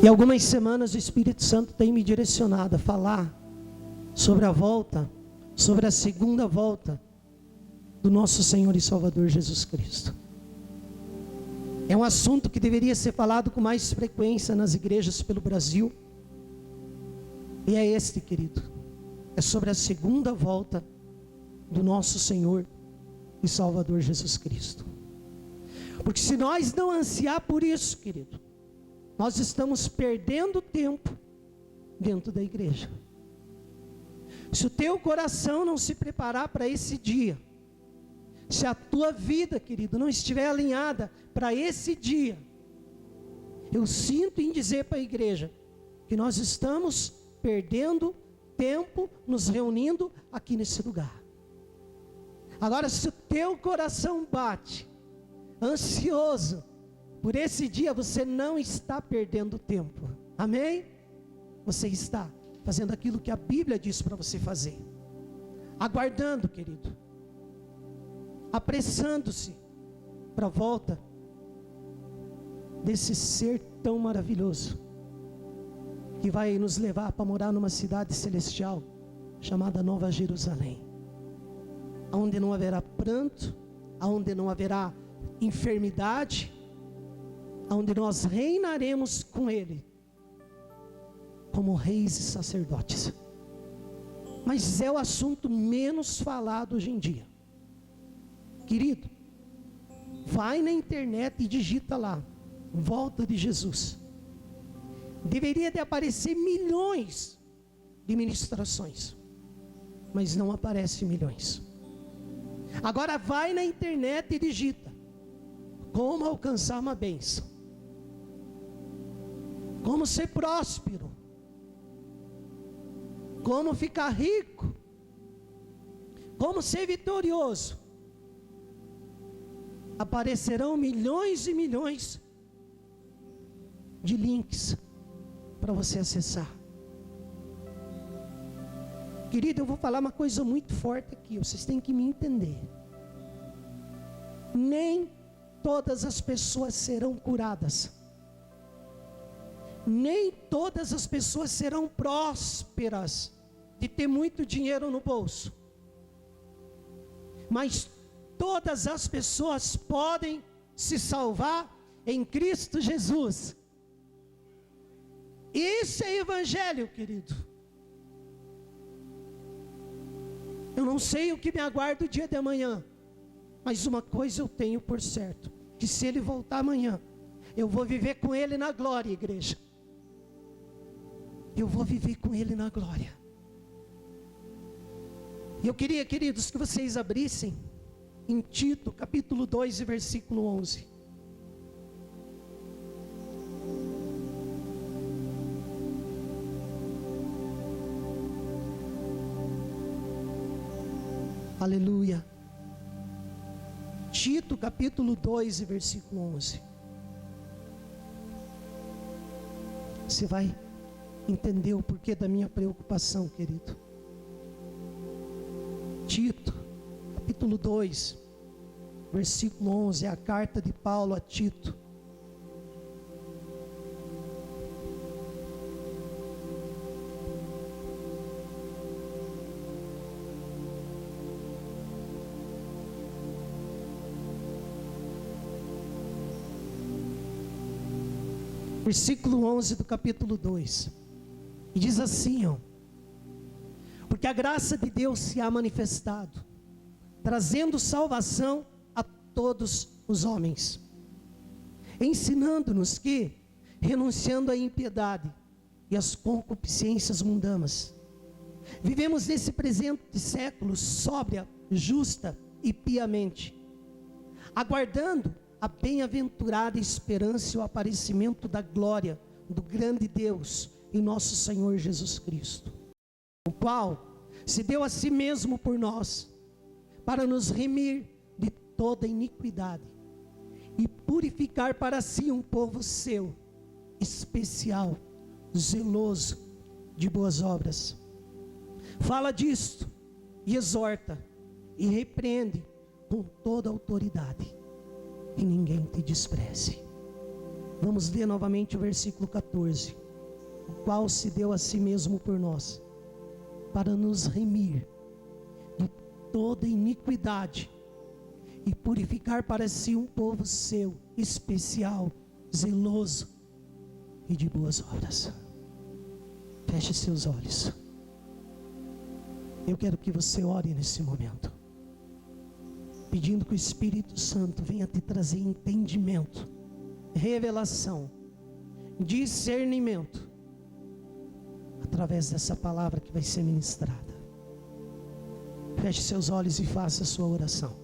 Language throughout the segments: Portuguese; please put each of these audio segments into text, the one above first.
E algumas semanas o Espírito Santo tem me direcionado a falar sobre a volta, sobre a segunda volta do nosso Senhor e Salvador Jesus Cristo. É um assunto que deveria ser falado com mais frequência nas igrejas pelo Brasil. E é este, querido. É sobre a segunda volta do nosso Senhor e Salvador Jesus Cristo. Porque se nós não ansiar por isso, querido, nós estamos perdendo tempo dentro da igreja. Se o teu coração não se preparar para esse dia, se a tua vida, querido, não estiver alinhada para esse dia, eu sinto em dizer para a igreja que nós estamos perdendo tempo nos reunindo aqui nesse lugar. Agora, se o teu coração bate ansioso por esse dia, você não está perdendo tempo. Amém? Você está fazendo aquilo que a Bíblia diz para você fazer. Aguardando, querido. Apressando-se para a volta desse ser tão maravilhoso, que vai nos levar para morar numa cidade celestial, chamada Nova Jerusalém. Onde não haverá pranto, onde não haverá enfermidade, onde nós reinaremos com Ele, como reis e sacerdotes. Mas é o assunto menos falado hoje em dia. Querido, vai na internet e digita lá, volta de Jesus. Deveria de aparecer milhões de ministrações, mas não aparece milhões. Agora vai na internet e digita, como alcançar uma bênção, como ser próspero, como ficar rico, como ser vitorioso. Aparecerão milhões e milhões de links para você acessar. Querido, eu vou falar uma coisa muito forte aqui, vocês têm que me entender. Nem todas as pessoas serão curadas. Nem todas as pessoas serão prósperas, de ter muito dinheiro no bolso. Mas todas as pessoas podem se salvar em Cristo Jesus. Isso é evangelho, querido. Eu não sei o que me aguarda o dia de amanhã, mas uma coisa eu tenho por certo, que se Ele voltar amanhã, eu vou viver com Ele na glória, igreja. Eu vou viver com Ele na glória. E eu queria, queridos, que vocês abrissem em Tito, capítulo 2, versículo 11. Aleluia. Tito, capítulo 2, versículo 11. Você vai entender o porquê da minha preocupação, querido. Tito, capítulo 2, versículo 11, é a carta de Paulo a Tito. Versículo 11 do capítulo 2, e diz assim, ó: porque a graça de Deus se há manifestado, trazendo salvação a todos os homens, ensinando-nos que, renunciando à impiedade e às concupiscências mundanas, vivemos nesse presente século sóbria, justa e piamente, aguardando a bem-aventurada esperança e o aparecimento da glória do grande Deus e nosso Senhor Jesus Cristo, o qual se deu a si mesmo por nós, para nos remir de toda iniquidade e purificar para si um povo seu, especial, zeloso de boas obras. Fala disto e exorta e repreende com toda autoridade, e ninguém te despreze. Vamos ler novamente o versículo 14. O qual se deu a si mesmo por nós, para nos remir de toda iniquidade e purificar para si um povo seu, especial, zeloso e de boas obras. Feche seus olhos. Eu quero que você ore nesse momento, pedindo que o Espírito Santo venha te trazer entendimento, revelação, discernimento, através dessa palavra que vai ser ministrada. Feche seus olhos e faça a sua oração.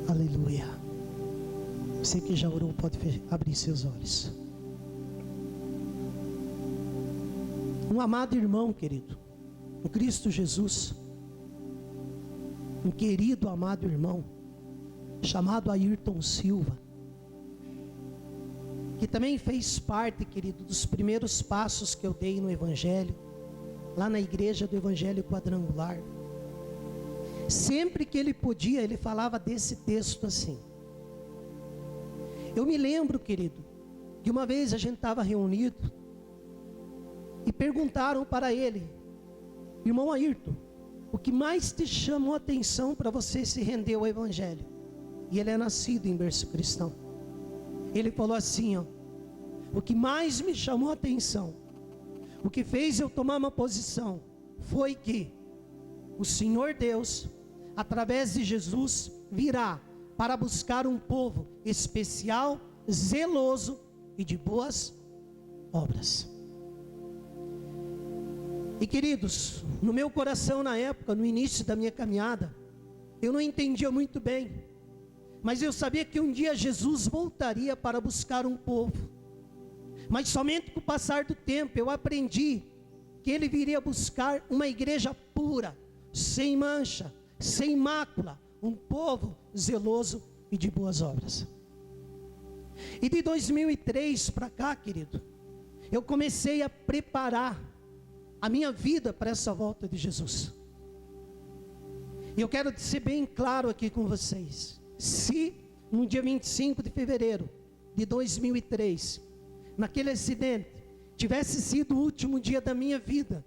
Aleluia. Você que já orou pode abrir seus olhos. Um amado irmão, querido, o Cristo Jesus, um querido amado irmão, chamado Ayrton Silva, que também fez parte, querido, dos primeiros passos que eu dei no Evangelho, lá na igreja do Evangelho Quadrangular. Sempre que ele podia, ele falava desse texto assim. Eu me lembro, querido, que uma vez a gente estava reunido e perguntaram para ele: irmão Ayrton, o que mais te chamou a atenção para você se render ao Evangelho? E ele é nascido em berço cristão. Ele falou assim, ó: o que mais me chamou a atenção, o que fez eu tomar uma posição, foi que o Senhor Deus, através de Jesus, virá para buscar um povo especial, zeloso e de boas obras. E queridos, no meu coração na época, no início da minha caminhada, eu não entendia muito bem, mas eu sabia que um dia Jesus voltaria para buscar um povo. Mas somente com o passar do tempo eu aprendi que ele viria buscar uma igreja pura, sem mancha, sem mácula, um povo zeloso e de boas obras. E de 2003 para cá, querido, eu comecei a preparar a minha vida para essa volta de Jesus. E eu quero ser bem claro aqui com vocês: se no dia 25 de fevereiro de 2003, naquele acidente, tivesse sido o último dia da minha vida,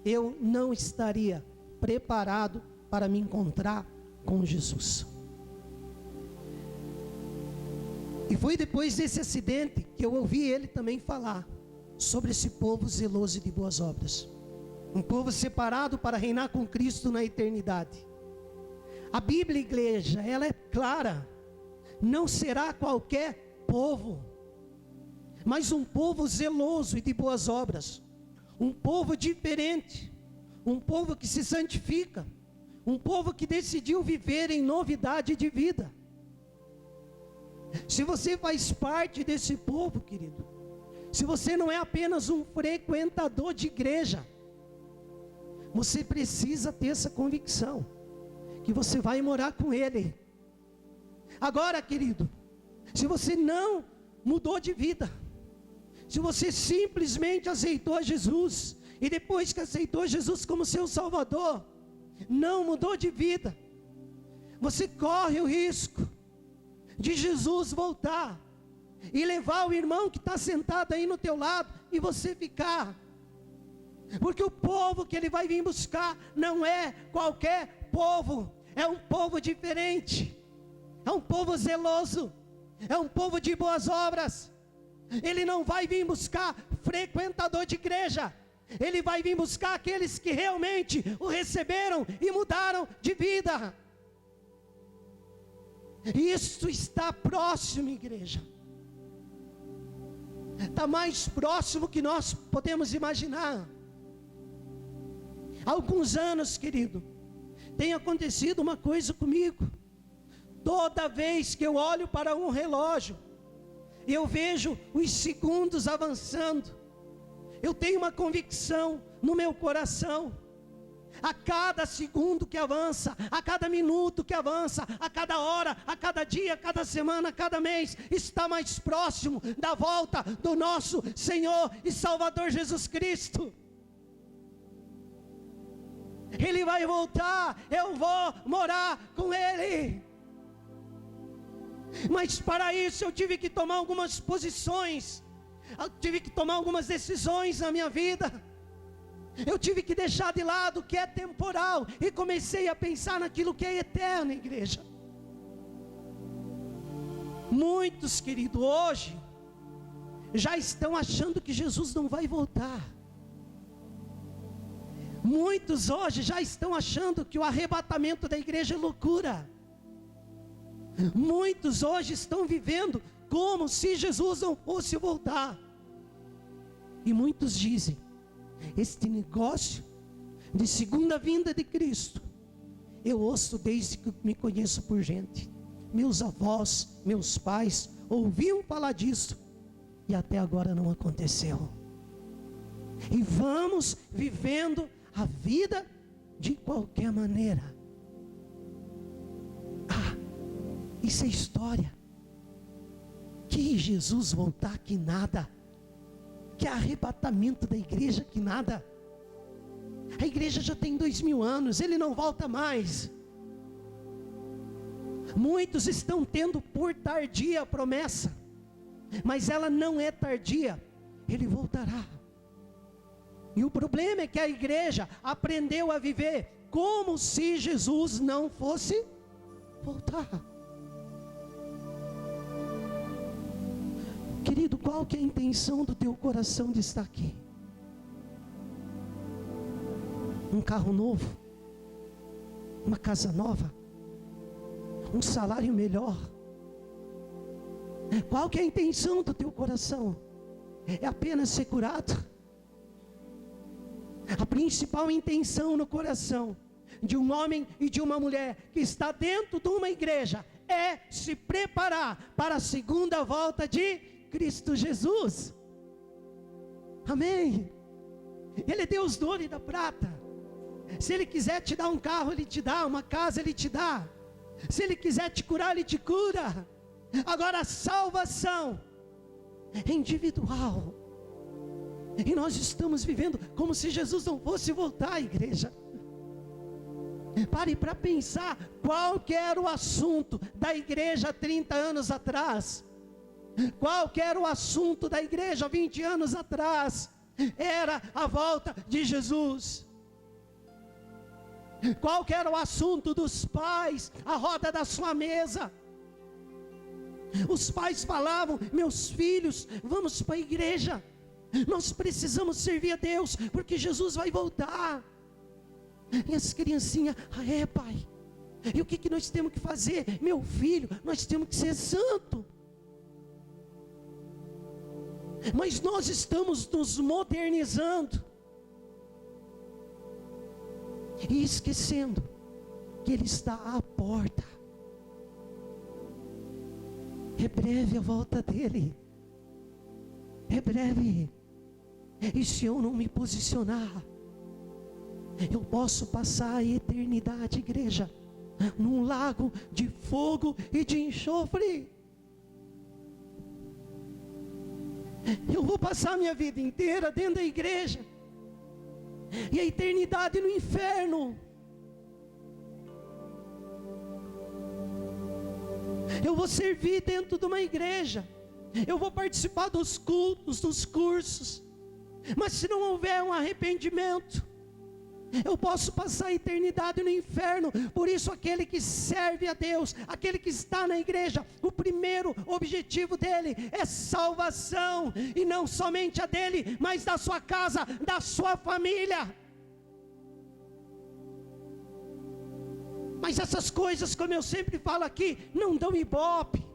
eu não estaria preparado para me encontrar com Jesus. E foi depois desse acidente que eu ouvi ele também falar sobre esse povo zeloso e de boas obras, um povo separado para reinar com Cristo na eternidade. A Bíblia, igreja, ela é clara: não será qualquer povo, mas um povo zeloso e de boas obras, um povo diferente, um povo que se santifica, um povo que decidiu viver em novidade de vida. Se você faz parte desse povo, querido, se você não é apenas um frequentador de igreja, você precisa ter essa convicção que você vai morar com Ele. Agora, querido, se você não mudou de vida, se você simplesmente aceitou Jesus, e depois que aceitou Jesus como seu Salvador, não mudou de vida, você corre o risco de Jesus voltar e levar o irmão que está sentado aí no teu lado e você ficar. Porque o povo que ele vai vir buscar não é qualquer povo, é um povo diferente, é um povo zeloso, é um povo de boas obras. Ele não vai vir buscar frequentador de igreja, ele vai vir buscar aqueles que realmente o receberam e mudaram de vida. Isso está próximo, igreja. Está mais próximo que nós podemos imaginar. Há alguns anos, querido, tem acontecido uma coisa comigo. Toda vez que eu olho para um relógio, eu vejo os segundos avançando. Eu tenho uma convicção no meu coração: A cada segundo que avança, a cada minuto que avança, a cada hora, a cada dia, a cada semana, a cada mês, está mais próximo da volta do nosso Senhor e Salvador Jesus Cristo. Ele vai voltar, eu vou morar com Ele. Mas para isso eu tive que tomar algumas posições, eu tive que tomar algumas decisões na minha vida. Eu tive que deixar de lado o que é temporal e comecei a pensar naquilo que é eterno, igreja. Muitos, querido, hoje já estão achando que Jesus não vai voltar. Muitos hoje já estão achando que o arrebatamento da igreja é loucura. Muitos hoje estão vivendo como se Jesus não fosse voltar. E muitos dizem: este negócio de segunda vinda de Cristo, eu ouço desde que me conheço por gente. Meus avós, meus pais ouviam falar disso e até agora não aconteceu. E vamos vivendo a vida de qualquer maneira. Isso é história. Que Jesus voltar, que nada. Que arrebatamento da igreja, que nada. A igreja já tem 2000 anos, Ele não volta mais. Muitos estão tendo por tardia a promessa, mas ela não é tardia, Ele voltará. E o problema é que a igreja aprendeu a viver como se Jesus não fosse voltar. Querido, qual que é a intenção do teu coração de estar aqui? Um carro novo? Uma casa nova? Um salário melhor? Qual que é a intenção do teu coração? É apenas ser curado? A principal intenção no coração de um homem e de uma mulher que está dentro de uma igreja é se preparar para a segunda volta de Cristo Jesus. Amém. Ele é Deus do ouro e da prata. Se Ele quiser te dar um carro, Ele te dá. Uma casa, Ele te dá. Se Ele quiser te curar, Ele te cura. Agora a salvação é individual. E nós estamos vivendo como se Jesus não fosse voltar, igreja. Pare para pensar qual que era o assunto da igreja há 30 anos atrás. Qual que era o assunto da igreja 20 anos atrás? Era a volta de Jesus. Qual que era o assunto dos pais? A roda da sua mesa. Os pais falavam: meus filhos, vamos para a igreja, nós precisamos servir a Deus, porque Jesus vai voltar. E as criancinhas: é pai, e o que nós temos que fazer? Meu filho, nós temos que ser santo. Mas nós estamos nos modernizando e esquecendo que Ele está à porta. É breve a volta dEle, é breve. E se eu não me posicionar, eu posso passar a eternidade, igreja, num lago de fogo e de enxofre. Eu vou passar a minha vida inteira dentro da igreja e a eternidade no inferno. Eu vou servir dentro de uma igreja, eu vou participar dos cultos, dos cursos, mas se não houver um arrependimento, eu posso passar a eternidade no inferno. Por isso aquele que serve a Deus, aquele que está na igreja, o primeiro objetivo dele é salvação, e não somente a dele, mas da sua casa, da sua família. Mas essas coisas, como eu sempre falo aqui, não dão ibope.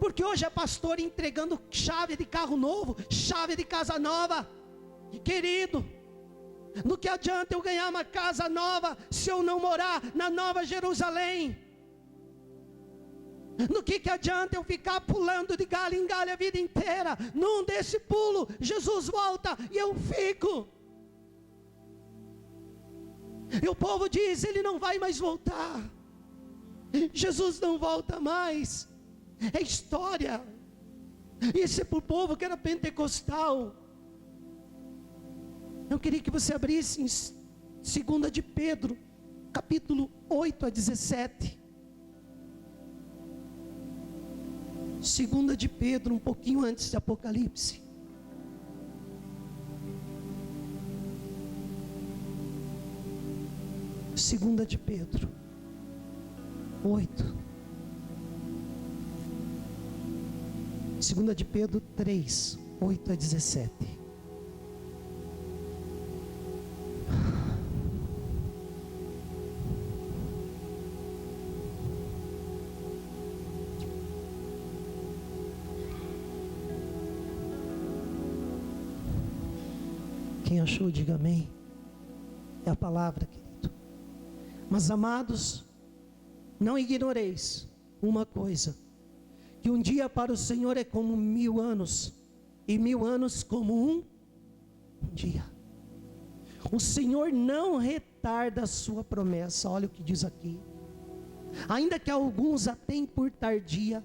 Porque hoje é pastor entregando chave de carro novo, chave de casa nova. Querido, no que adianta eu ganhar uma casa nova se eu não morar na Nova Jerusalém? No que adianta eu ficar pulando de galho em galho a vida inteira? Num desse pulo, Jesus volta e eu fico. E o povo diz: ele não vai mais voltar. Jesus não volta mais. É história. Isso é para o povo que era pentecostal. Eu queria que você abrisse em 2 de Pedro, capítulo 8 a 17. 2 de Pedro, um pouquinho antes de Apocalipse. Segunda de Pedro 8. 2 de Pedro 3, 8 a 17. Quem achou, diga amém. É a palavra, querido. Mas amados, não ignoreis uma coisa: que um dia para o Senhor é como 1000 anos, e 1000 anos como um dia. O Senhor não retarda a sua promessa. Olha o que diz aqui: ainda que alguns a tenham por tardia,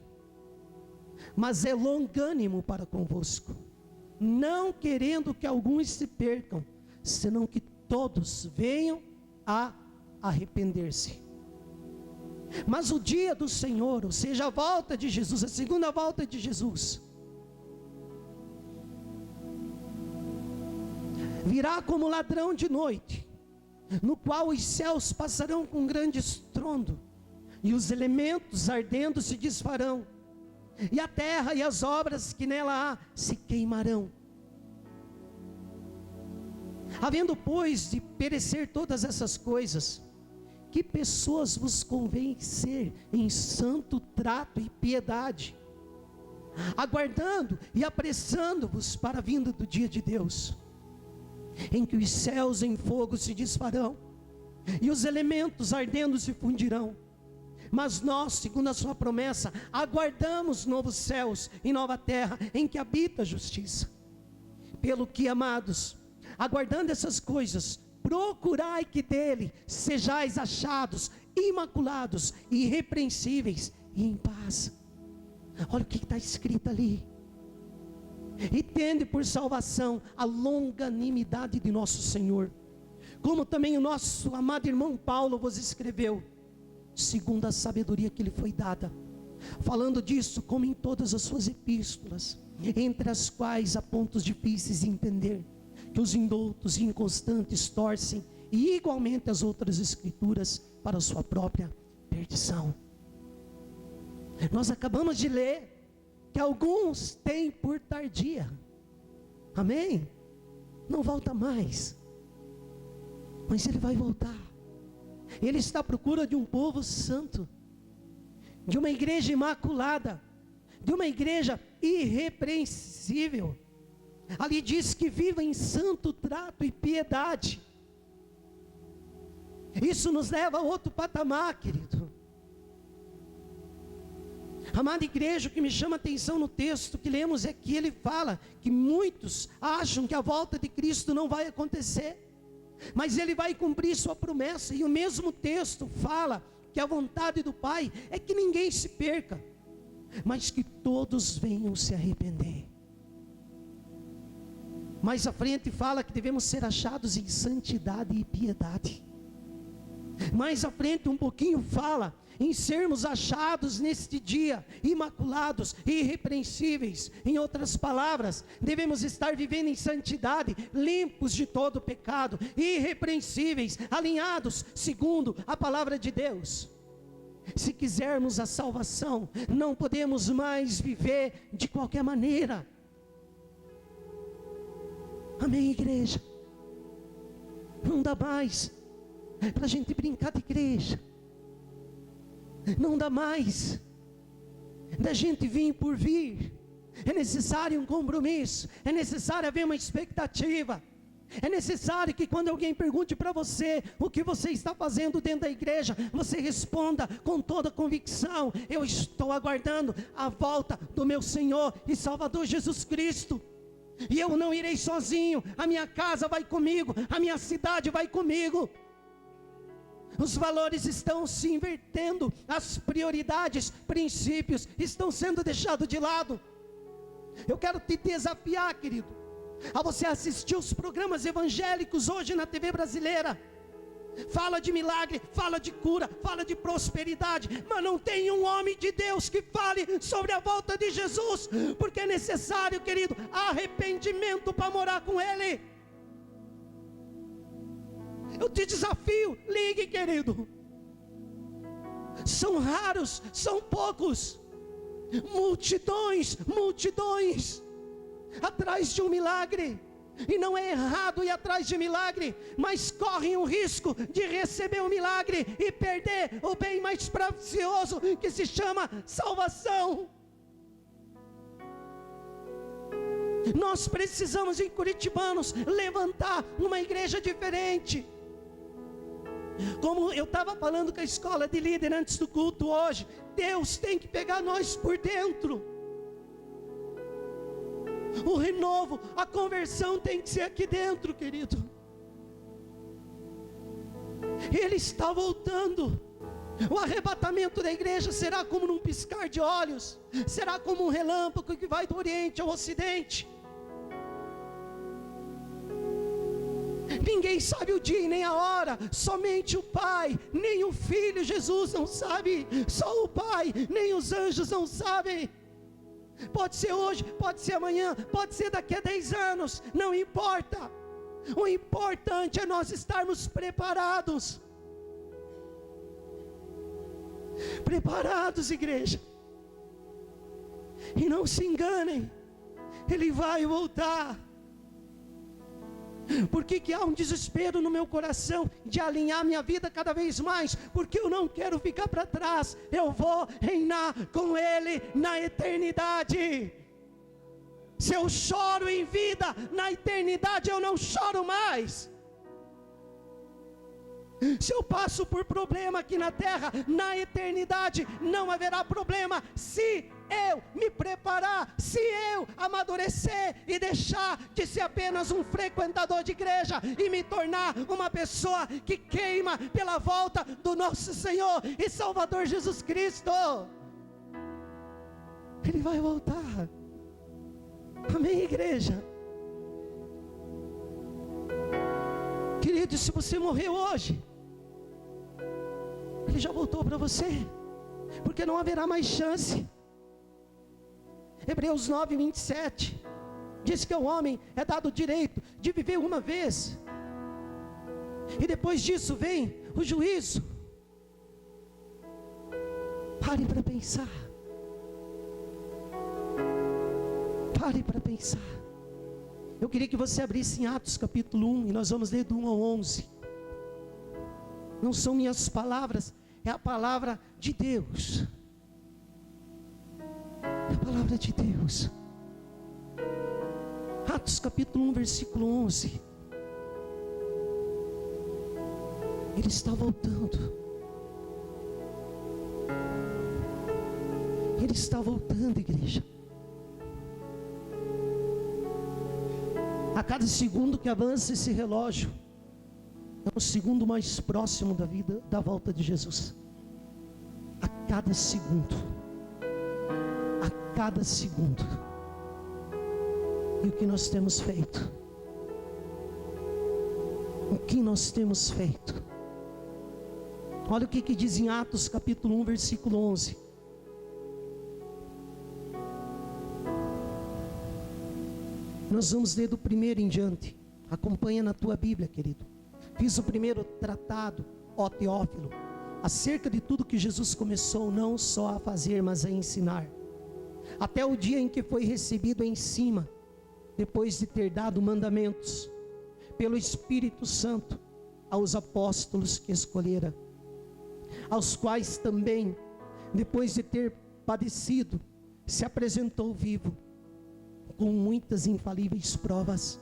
mas é longânimo para convosco, não querendo que alguns se percam, senão que todos venham a arrepender-se. Mas o dia do Senhor, ou seja, a volta de Jesus, a segunda volta de Jesus, virá como ladrão de noite, no qual os céus passarão com grande estrondo, e os elementos ardendo se desfarão, e a terra e as obras que nela há se queimarão. Havendo, pois, de perecer todas essas coisas, que pessoas vos convém ser em santo trato e piedade, aguardando e apressando-vos para a vinda do dia de Deus, em que os céus em fogo se desfarão, e os elementos ardendo se fundirão. Mas nós, segundo a sua promessa, aguardamos novos céus e nova terra, em que habita a justiça. Pelo que, amados, aguardando essas coisas, procurai que dele sejais achados imaculados, irrepreensíveis e em paz. Olha o que está escrito ali: e tende por salvação a longanimidade de nosso Senhor, como também o nosso amado irmão Paulo vos escreveu, segundo a sabedoria que lhe foi dada, falando disso como em todas as suas epístolas, entre as quais há pontos difíceis de entender, que os indoutos e inconstantes torcem, e igualmente as outras escrituras, para a sua própria perdição. Nós acabamos de ler que alguns têm por tardia. Amém? Não volta mais, mas ele vai voltar. Ele está à procura de um povo santo, de uma igreja imaculada, de uma igreja irrepreensível. Ali diz que viva em santo trato e piedade. Isso nos leva a outro patamar, querido. Amada igreja, o que me chama a atenção no texto que lemos é que ele fala que muitos acham que a volta de Cristo não vai acontecer, mas ele vai cumprir sua promessa. E o mesmo texto fala que a vontade do Pai é que ninguém se perca, mas que todos venham se arrepender. Mais à frente fala que devemos ser achados em santidade e piedade. Mais à frente um pouquinho fala em sermos achados neste dia imaculados e irrepreensíveis. Em outras palavras, devemos estar vivendo em santidade, limpos de todo pecado, irrepreensíveis, alinhados segundo a palavra de Deus. Se quisermos a salvação, não podemos mais viver de qualquer maneira. Amém, igreja? Não dá mais para a gente brincar de igreja. Não dá mais da gente vir por vir. É necessário um compromisso, é necessário haver uma expectativa. É necessário que quando alguém pergunte para você o que você está fazendo dentro da igreja, você responda com toda convicção: eu estou aguardando a volta do meu Senhor e Salvador Jesus Cristo. E eu não irei sozinho, a minha casa vai comigo, a minha cidade vai comigo. Os valores estão se invertendo, as prioridades, princípios estão sendo deixados de lado. Eu quero te desafiar, querido, a você assistir os programas evangélicos hoje na TV brasileira. Fala de milagre, fala de cura, fala de prosperidade, mas não tem um homem de Deus que fale sobre a volta de Jesus, porque é necessário, querido, arrependimento para morar com Ele. Eu te desafio, ligue, querido. São raros, são poucos, multidões atrás de um milagre. E não é errado ir atrás de milagre, mas correm o risco de receber o milagre e perder o bem mais precioso, que se chama salvação. Nós precisamos, em Curitibanos, levantar uma igreja diferente. Como eu estava falando com a escola de líder antes do culto hoje, Deus tem que pegar nós por dentro. O renovo, a conversão tem que ser aqui dentro, querido. Ele está voltando. O arrebatamento da igreja será como num piscar de olhos, será como um relâmpago que vai do Oriente ao Ocidente. Ninguém sabe o dia e nem a hora, somente o Pai, nem o Filho Jesus não sabe, só o Pai, nem os anjos não sabem. Pode ser hoje, pode ser amanhã, pode ser daqui a 10 anos, não importa. O importante é nós estarmos preparados. Preparados, igreja. E não se enganem, Ele vai voltar. Por que há um desespero no meu coração de alinhar minha vida cada vez mais? Porque eu não quero ficar para trás. Eu vou reinar com Ele na eternidade. Se eu choro em vida, na eternidade eu não choro mais. Se eu passo por problema aqui na terra, na eternidade não haverá problema. Se eu me preparar, se eu amadurecer e deixar de ser apenas um frequentador de igreja e me tornar uma pessoa que queima pela volta do nosso Senhor e Salvador Jesus Cristo, Ele vai voltar. Amém, igreja? Querido, se você morreu hoje, Ele já voltou para você, porque não haverá mais chance. Hebreus 9, 27 diz que ao homem é dado o direito de viver uma vez, e depois disso vem o juízo. Pare para pensar. Pare para pensar. Eu queria que você abrisse em Atos capítulo 1, e nós vamos ler do 1 ao 11. Não são minhas palavras, é a palavra de Deus. É a palavra de Deus. Atos capítulo 1, versículo 11. Ele está voltando. Ele está voltando, igreja. A cada segundo que avança esse relógio, é o segundo mais próximo da vida, da volta de Jesus. A cada segundo. A cada segundo. E o que nós temos feito? O que nós temos feito? Olha o que diz em Atos capítulo 1, versículo 11. Nós vamos ler do primeiro em diante. Acompanha na tua Bíblia, querido. Fiz o primeiro tratado, ó Teófilo, acerca de tudo que Jesus começou não só a fazer, mas a ensinar, até o dia em que foi recebido em cima, depois de ter dado mandamentos pelo Espírito Santo aos apóstolos que escolhera, aos quais também, depois de ter padecido, se apresentou vivo, com muitas infalíveis provas,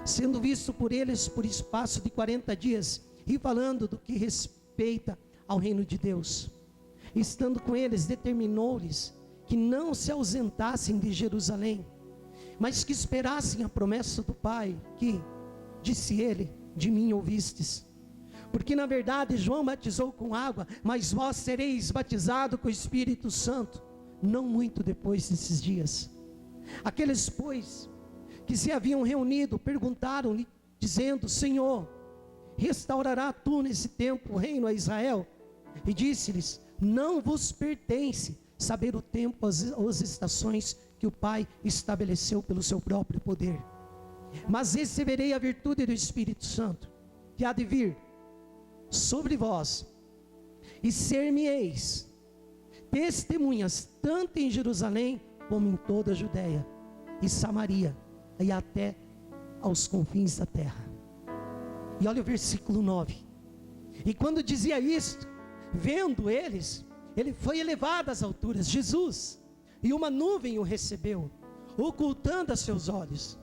sendo visto por eles por espaço de 40 dias, e falando do que respeita ao reino de Deus. Estando com eles, determinou-lhes que não se ausentassem de Jerusalém, mas que esperassem a promessa do Pai, que, disse ele, de mim ouvistes. Porque na verdade João batizou com água, mas vós sereis batizados com o Espírito Santo, não muito depois desses dias. Aqueles, pois, que se haviam reunido, perguntaram-lhe, dizendo: Senhor, restaurará tu nesse tempo o reino a Israel? E disse-lhes: não vos pertence saber o tempo, as estações que o Pai estabeleceu pelo seu próprio poder. Mas receberei a virtude do Espírito Santo, que há de vir sobre vós, e ser-me-eis testemunhas, tanto em Jerusalém, como em toda a Judéia e Samaria, e até aos confins da terra. E olha o versículo 9. E quando dizia isto, vendo eles, ele foi elevado às alturas, Jesus, e uma nuvem o recebeu, ocultando a seus olhos.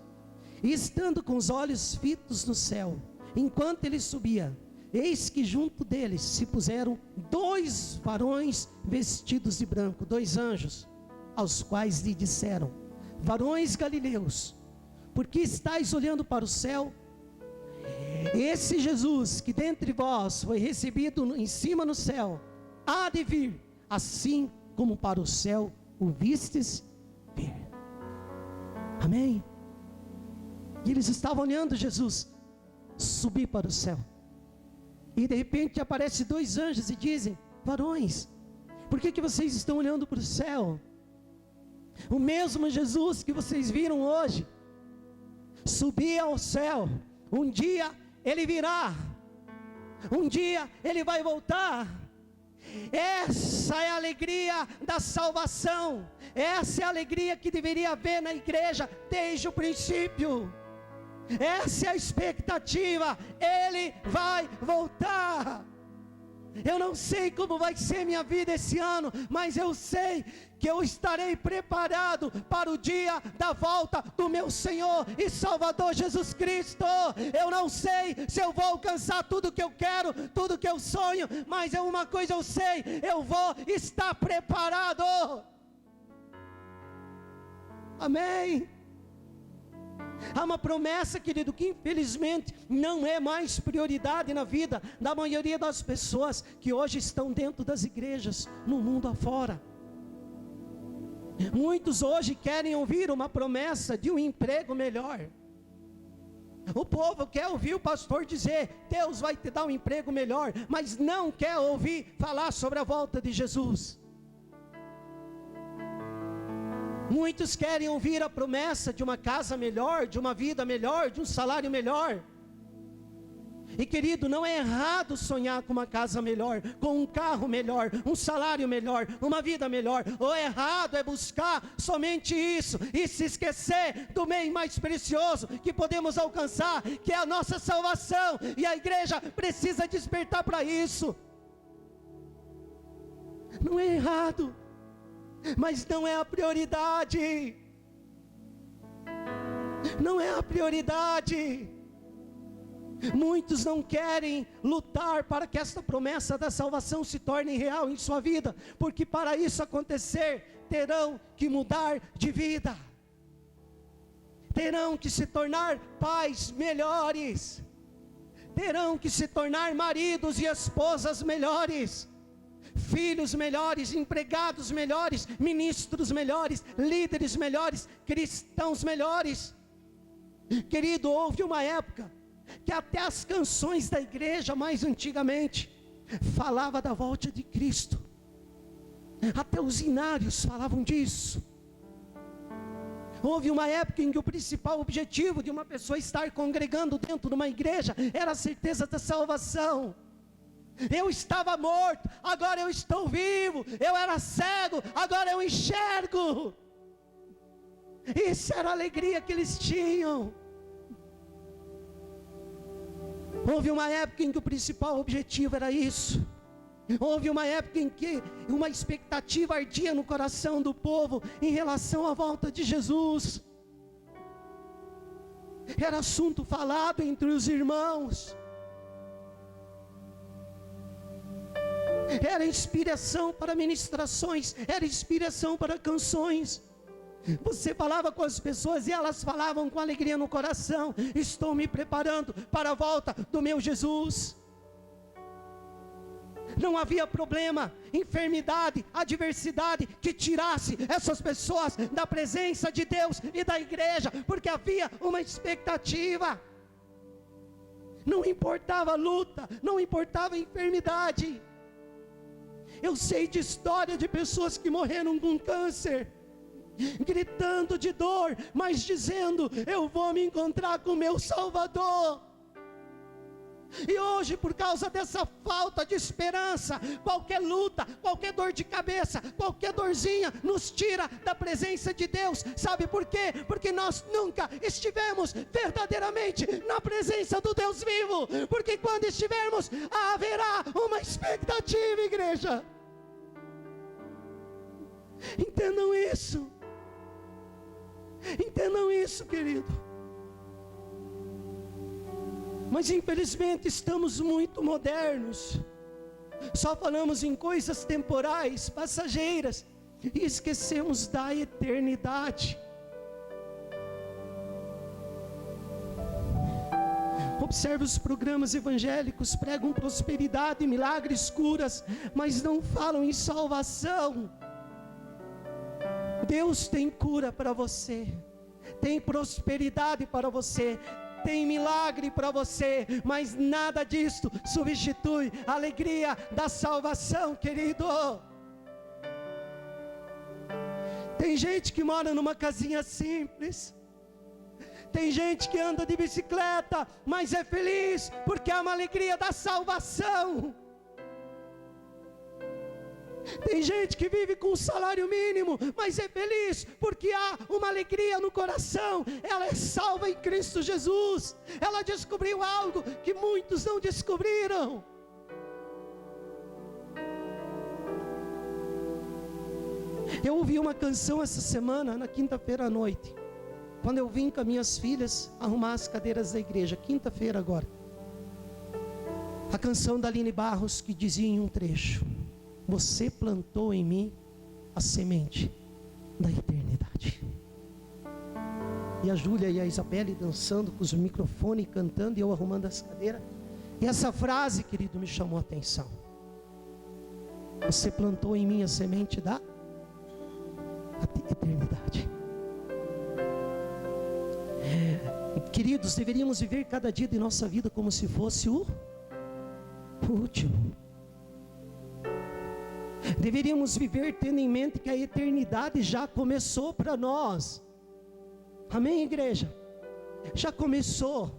E estando com os olhos fitos no céu, enquanto ele subia, eis que junto deles se puseram 2 varões vestidos de branco, 2 anjos, aos quais lhe disseram: varões galileus, por que estáis olhando para o céu? Esse Jesus que dentre vós foi recebido em cima no céu, há de vir, assim como para o céu o vistes vir. Amém? E eles estavam olhando Jesus subir para o céu, e de repente aparecem 2 anjos e dizem: varões, por que vocês estão olhando para o céu? O mesmo Jesus que vocês viram hoje subir ao céu, um dia ele virá, um dia ele vai voltar. Essa é a alegria da salvação, essa é a alegria que deveria haver na igreja desde o princípio. Essa é a expectativa, ele vai voltar. Eu não sei como vai ser minha vida esse ano, mas eu sei que eu estarei preparado para o dia da volta do meu Senhor e Salvador Jesus Cristo. Eu não sei se eu vou alcançar tudo que eu quero, tudo que eu sonho, mas é uma coisa eu sei: eu vou estar preparado. Amém? Há uma promessa, querido, que infelizmente não é mais prioridade na vida da maioria das pessoas que hoje estão dentro das igrejas, no mundo afora. Muitos hoje querem ouvir uma promessa de um emprego melhor. O povo quer ouvir o pastor dizer: Deus vai te dar um emprego melhor, mas não quer ouvir falar sobre a volta de Jesus. Muitos querem ouvir a promessa de uma casa melhor, de uma vida melhor, de um salário melhor. E querido, não é errado sonhar com uma casa melhor, com um carro melhor, um salário melhor, uma vida melhor. O errado é buscar somente isso e se esquecer do bem mais precioso que podemos alcançar, que é a nossa salvação. E a igreja precisa despertar para isso. Não é errado, mas não é a prioridade. Não é a prioridade. Muitos não querem lutar para que esta promessa da salvação se torne real em sua vida, porque para isso acontecer, terão que mudar de vida, terão que se tornar pais melhores, terão que se tornar maridos e esposas melhores, filhos melhores, empregados melhores, ministros melhores, líderes melhores, cristãos melhores. Querido, houve uma época que até as canções da igreja mais antigamente falava da volta de Cristo. Até os hinários falavam disso. Houve uma época em que o principal objetivo de uma pessoa estar congregando dentro de uma igreja era a certeza da salvação. Eu estava morto, agora eu estou vivo. Eu era cego, agora eu enxergo. Isso era a alegria que eles tinham. Houve uma época em que o principal objetivo era isso. Houve uma época em que uma expectativa ardia no coração do povo em relação à volta de Jesus. Era assunto falado entre os irmãos. Era inspiração para ministrações, era inspiração para canções. Você falava com as pessoas e elas falavam com alegria no coração: estou me preparando para a volta do meu Jesus. Não havia problema, enfermidade, adversidade que tirasse essas pessoas da presença de Deus e da igreja, porque havia uma expectativa. Não importava a luta, não importava a enfermidade. Eu sei de história de pessoas que morreram com câncer, gritando de dor, mas dizendo: eu vou me encontrar com meu Salvador. E hoje, por causa dessa falta de esperança, qualquer luta, qualquer dor de cabeça, qualquer dorzinha, nos tira da presença de Deus. Sabe por quê? Porque nós nunca estivemos verdadeiramente na presença do Deus vivo. Porque quando estivermos, haverá uma expectativa, igreja. Entendam isso. Entendam isso, querido. Mas infelizmente estamos muito modernos, só falamos em coisas temporais, passageiras, e esquecemos da eternidade. Observe os programas evangélicos, pregam prosperidade, milagres, curas, mas não falam em salvação. Deus tem cura para você, tem prosperidade para você, tem milagre para você, mas nada disso substitui a alegria da salvação, querido. Tem gente que mora numa casinha simples, tem gente que anda de bicicleta, mas é feliz, porque há uma alegria da salvação. Tem gente que vive com um salário mínimo, mas é feliz, porque há uma alegria no coração. Ela é salva em Cristo Jesus. Ela descobriu algo que muitos não descobriram. Eu ouvi uma canção essa semana, na quinta-feira à noite, quando eu vim com as minhas filhas arrumar as cadeiras da igreja, quinta-feira agora. A canção da Aline Barros, que dizia em um trecho: você plantou em mim a semente da eternidade. E a Júlia e a Isabelle dançando com os microfones, cantando, e eu arrumando as cadeiras. E essa frase, querido, me chamou a atenção: você plantou em mim a semente da eternidade. Queridos, deveríamos viver cada dia de nossa vida como se fosse o último. Deveríamos viver tendo em mente que a eternidade já começou para nós. Amém, igreja? Já começou.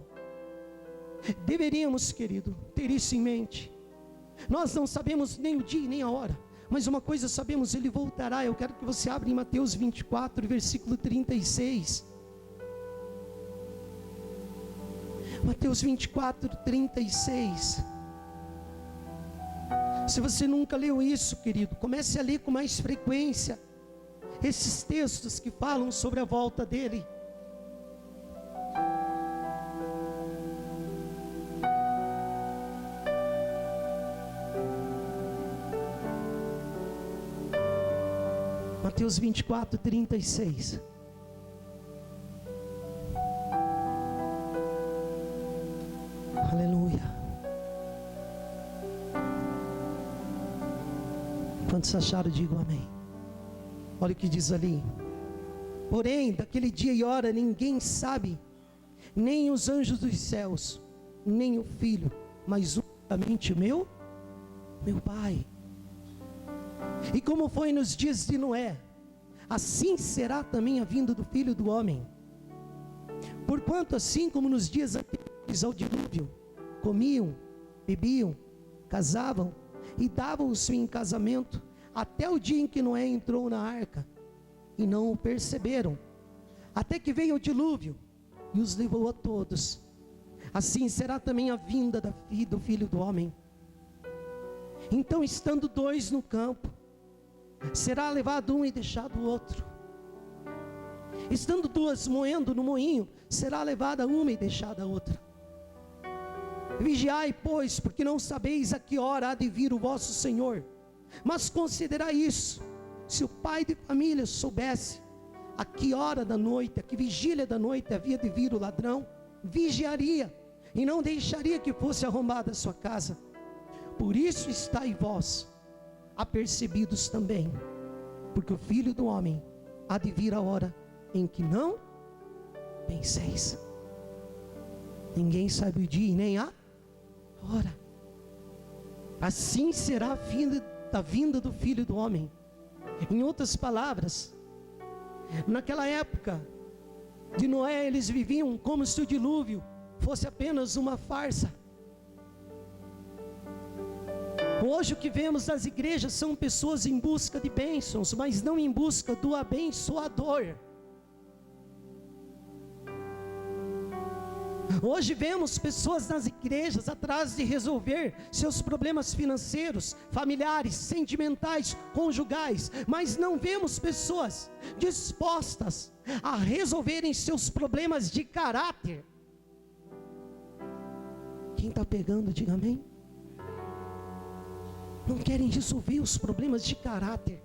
Deveríamos, querido, ter isso em mente. Nós não sabemos nem o dia e nem a hora, mas uma coisa sabemos: Ele voltará. Eu quero que você abra em Mateus 24, versículo 36. Mateus 24, 36. Se você nunca leu isso, querido, comece a ler com mais frequência esses textos que falam sobre a volta dele. Mateus 24, 36. Aleluia. Quantos acharam, digam amém. Olha o que diz ali: porém, daquele dia e hora ninguém sabe, nem os anjos dos céus, nem o Filho, mas unicamente meu Pai. E como foi nos dias de Noé, assim será também a vinda do Filho do Homem. Porquanto assim como nos dias anteriores ao dilúvio, comiam, bebiam, casavam e davam-se em casamento, até o dia em que Noé entrou na arca, e não o perceberam, até que veio o dilúvio e os levou a todos. Assim será também a vinda do Filho do Homem. Então, estando dois no campo, será levado um e deixado o outro. Estando duas moendo no moinho, será levada uma e deixada a outra. Vigiai, pois, porque não sabeis a que hora há de vir o vosso Senhor. Mas considerai isso: se o pai de família soubesse a que hora da noite, a que vigília da noite havia de vir o ladrão, vigiaria e não deixaria que fosse arrombada a sua casa. Por isso estáis vós apercebidos também, porque o Filho do Homem há de vir a hora em que não penseis. Ninguém sabe o dia e nem a hora. Assim será a vinda do Filho do Homem. Em outras palavras, naquela época de Noé, eles viviam como se o dilúvio fosse apenas uma farsa. Hoje o que vemos nas igrejas são pessoas em busca de bênçãos, mas não em busca do abençoador. Hoje vemos pessoas nas igrejas atrás de resolver seus problemas financeiros, familiares, sentimentais, conjugais, mas não vemos pessoas dispostas a resolverem seus problemas de caráter. Quem está pegando, diga amém. Não querem resolver os problemas de caráter.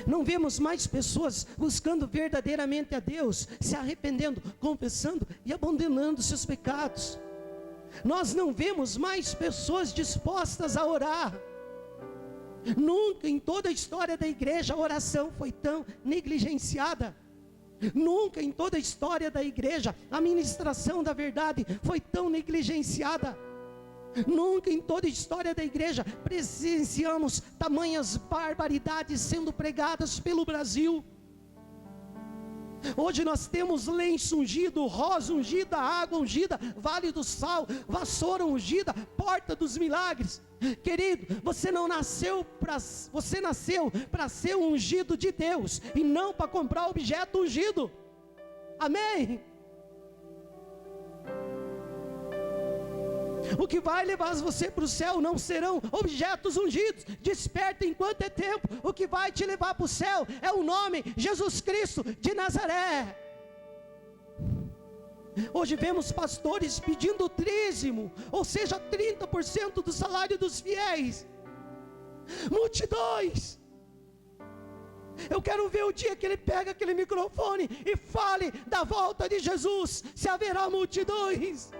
Não vemos mais pessoas buscando verdadeiramente a Deus, se arrependendo, confessando e abandonando seus pecados. Nós não vemos mais pessoas dispostas a orar. Nunca em toda a história da igreja a oração foi tão negligenciada. Nunca em toda a história da igreja a ministração da verdade foi tão negligenciada. Nunca em toda a história da igreja presenciamos tamanhas barbaridades sendo pregadas pelo Brasil. Hoje nós temos lenço ungido, rosa ungida, água ungida, vale do sal, vassoura ungida, porta dos milagres. Querido, você nasceu para ser ungido de Deus e não para comprar objeto ungido. Amém? O que vai levar você para o céu não serão objetos ungidos. Desperta enquanto é tempo. O que vai te levar para o céu é o nome Jesus Cristo de Nazaré. Hoje vemos pastores pedindo dízimo, ou seja, 30% do salário dos fiéis. Multidões. Eu quero ver o dia que ele pega aquele microfone e fale da volta de Jesus, se haverá multidões.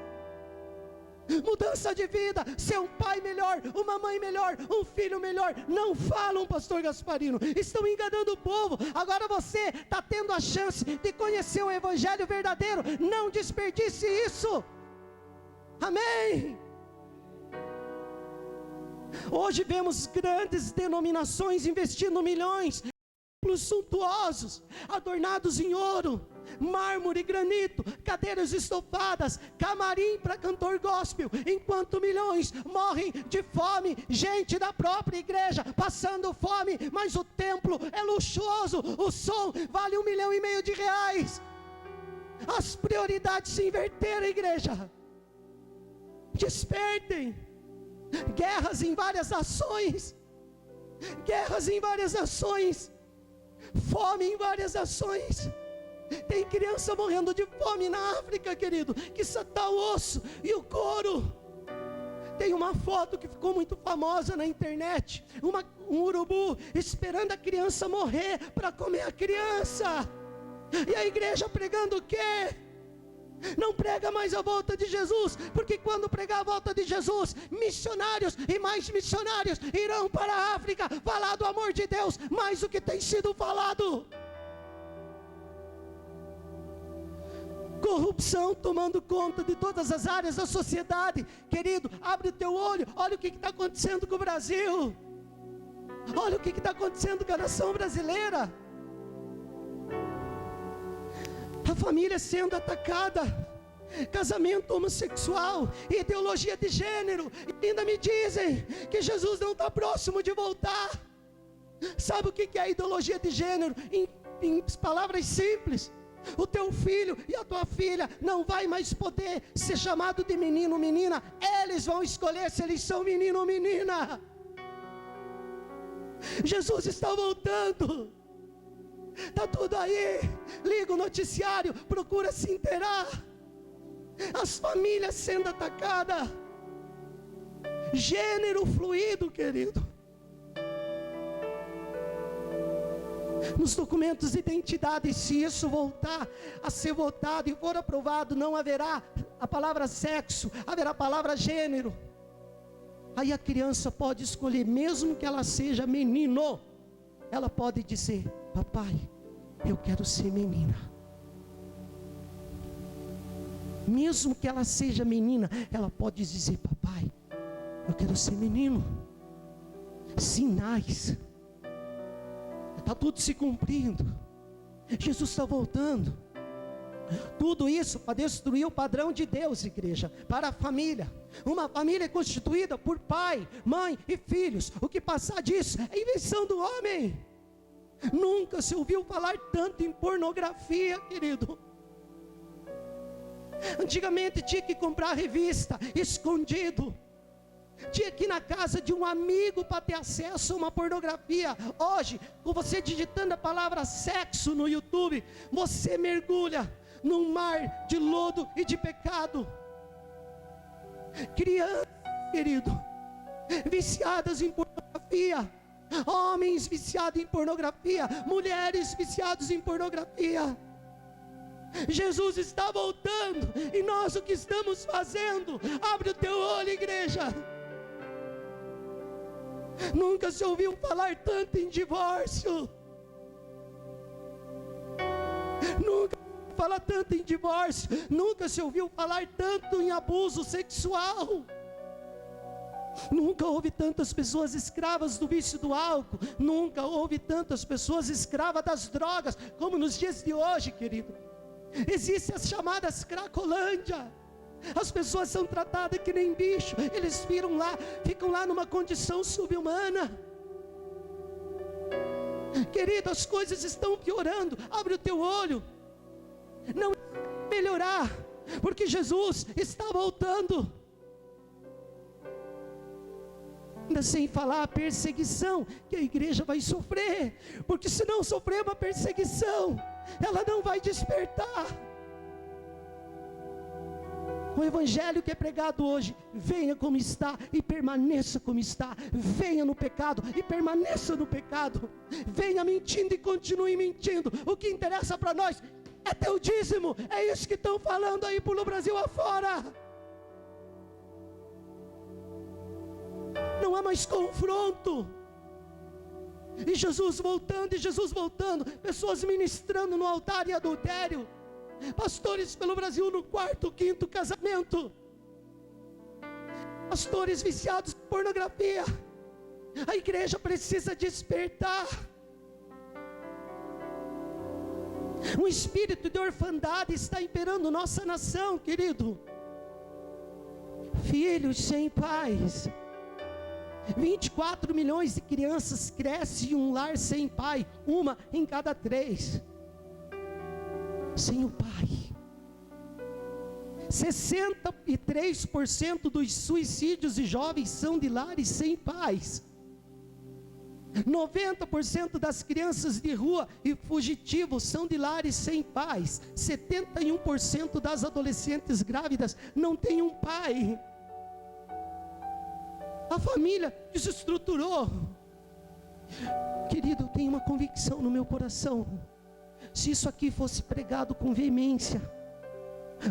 Mudança de vida, ser um pai melhor, uma mãe melhor, um filho melhor. Não falam, pastor Gasparino, estão enganando o povo. Agora você está tendo a chance de conhecer o evangelho verdadeiro. Não desperdice isso. Amém. Hoje vemos grandes denominações investindo milhões, templos suntuosos, adornados em ouro, mármore, granito, cadeiras estofadas, camarim para cantor gospel, enquanto milhões morrem de fome. Gente da própria igreja passando fome, mas o templo é luxuoso, o som vale R$1,5 milhão. As prioridades se inverteram, igreja. Despertem. Guerras em várias nações, fome em várias nações. Tem criança morrendo de fome na África, querido, que só está o osso e o couro. Tem uma foto que ficou muito famosa na internet, um urubu esperando a criança morrer para comer a criança. E a igreja pregando o quê? Não prega mais a volta de Jesus, porque quando pregar a volta de Jesus, missionários e mais missionários irão para a África falar do amor de Deus, mais do que tem sido falado. Corrupção tomando conta de todas as áreas da sociedade. Querido, abre o teu olho, olha o que está acontecendo com o Brasil, olha o que está acontecendo com a nação brasileira. A família sendo atacada, casamento homossexual, ideologia de gênero, e ainda me dizem que Jesus não está próximo de voltar. Sabe o que é a ideologia de gênero? Em palavras simples, o teu filho e a tua filha não vai mais poder ser chamado de menino ou menina. Eles vão escolher se eles são menino ou menina. Jesus está voltando. Está tudo aí. Liga o noticiário, procura se inteirar. As famílias sendo atacadas. Gênero fluido, querido. Nos documentos de identidade, se isso voltar a ser votado e for aprovado, não haverá a palavra sexo, haverá a palavra gênero. Aí a criança pode escolher, mesmo que ela seja menino, ela pode dizer: papai, eu quero ser menina. Mesmo que ela seja menina, ela pode dizer: papai, eu quero ser menino. Sinais, está tudo se cumprindo. Jesus está voltando. Tudo isso para destruir o padrão de Deus, igreja, para a família. Uma família constituída por pai, mãe e filhos. O que passar disso é invenção do homem. Nunca se ouviu falar tanto em pornografia, querido. Antigamente tinha que comprar revista escondido, tinha que ir na casa de um amigo para ter acesso a uma pornografia. Hoje, com você digitando a palavra sexo no YouTube, você mergulha num mar de lodo e de pecado. Crianças, querido, viciadas em pornografia, homens viciados em pornografia, mulheres viciadas em pornografia. Jesus está voltando, e nós o que estamos fazendo? Abre o teu olho, igreja. Nunca se ouviu falar tanto em divórcio. Nunca se ouviu falar tanto em divórcio. Nunca se ouviu falar tanto em abuso sexual. Nunca houve tantas pessoas escravas do vício do álcool. Nunca houve tantas pessoas escravas das drogas como nos dias de hoje, querido. Existem as chamadas Cracolândia. As pessoas são tratadas que nem bicho. Eles ficam lá numa condição subhumana. Querido, as coisas estão piorando. Abre o teu olho. Não vai melhorar, porque Jesus está voltando. Ainda sem falar a perseguição que a igreja vai sofrer, porque se não sofrer uma perseguição, ela não vai despertar. O evangelho que é pregado hoje: venha como está e permaneça como está. Venha no pecado e permaneça no pecado. Venha mentindo e continue mentindo. O que interessa para nós é teu dízimo. É isso que estão falando aí pelo Brasil afora. Não há mais confronto. E Jesus voltando, pessoas ministrando no altar em adultério, pastores pelo Brasil no 4º, 5º casamento, pastores viciados em pornografia. A igreja precisa despertar. Um espírito de orfandade está imperando nossa nação, querido. Filhos sem pais. 24 milhões de crianças crescem em um lar sem pai. 1 em cada 3 sem o pai. 63% dos suicídios de jovens são de lares sem pais. 90% das crianças de rua e fugitivos são de lares sem pais. 71% das adolescentes grávidas não têm um pai. A família desestruturou. Querido, eu tenho uma convicção no meu coração: se isso aqui fosse pregado com veemência,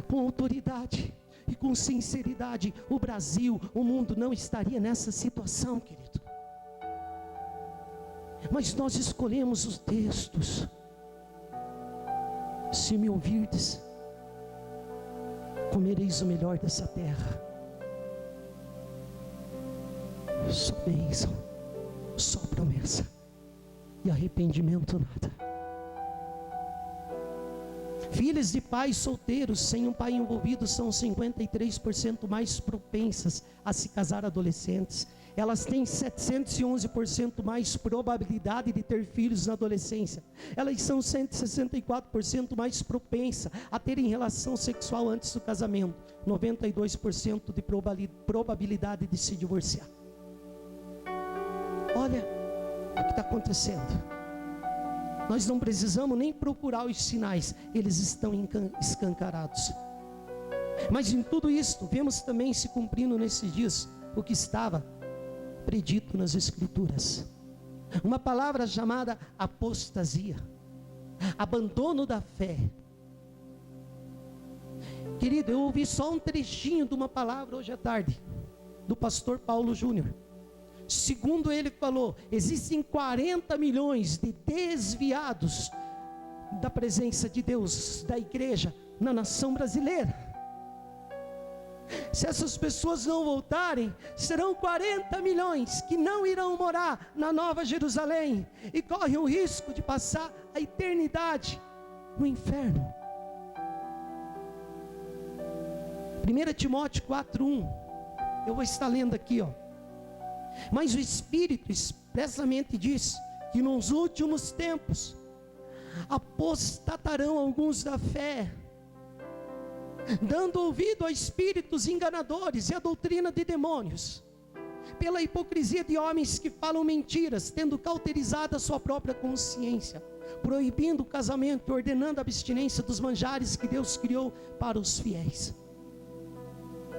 com autoridade e com sinceridade, o Brasil, o mundo não estaria nessa situação, querido. Mas nós escolhemos os textos. Se me ouvirdes, comereis o melhor dessa terra. Só bênção, só promessa, e arrependimento nada. Filhas de pais solteiros sem um pai envolvido são 53% mais propensas a se casar adolescentes. Elas têm 711% mais probabilidade de ter filhos na adolescência. Elas são 164% mais propensas a terem relação sexual antes do casamento. 92% de probabilidade de se divorciar. Olha o que está acontecendo. Nós não precisamos nem procurar os sinais, eles estão escancarados. Mas em tudo isto, vemos também se cumprindo nesses dias o que estava predito nas Escrituras. Uma palavra chamada apostasia, abandono da fé. Querido, eu ouvi só um trechinho de uma palavra hoje à tarde, do pastor Paulo Júnior. Segundo ele falou, existem 40 milhões de desviados da presença de Deus, da igreja, na nação brasileira. Se essas pessoas não voltarem, serão 40 milhões que não irão morar na Nova Jerusalém e correm o risco de passar a eternidade no inferno. 1 Timóteo 4:1, eu vou estar lendo aqui, Mas o Espírito expressamente diz que nos últimos tempos apostatarão alguns da fé, dando ouvido a espíritos enganadores e a doutrina de demônios, pela hipocrisia de homens que falam mentiras, tendo cauterizado a sua própria consciência, proibindo o casamento e ordenando a abstinência dos manjares que Deus criou para os fiéis.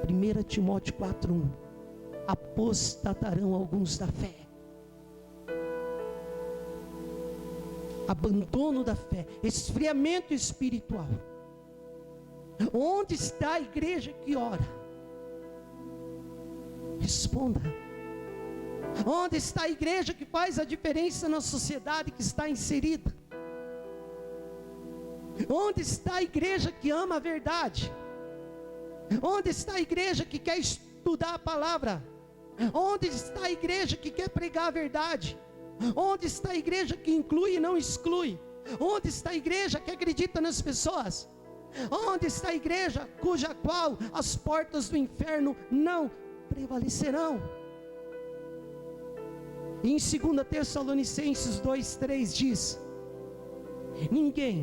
1 Timóteo 4:1, apostatarão alguns da fé. Abandono da fé, esfriamento espiritual. Onde está a igreja que ora? Responda. Onde está a igreja que faz a diferença na sociedade que está inserida? Onde está a igreja que ama a verdade? Onde está a igreja que quer estudar a palavra? Onde está a igreja que quer pregar a verdade? Onde está a igreja que inclui e não exclui? Onde está a igreja que acredita nas pessoas? Onde está a igreja cuja qual as portas do inferno não prevalecerão? E em 2 Tessalonicenses 2:3 diz: ninguém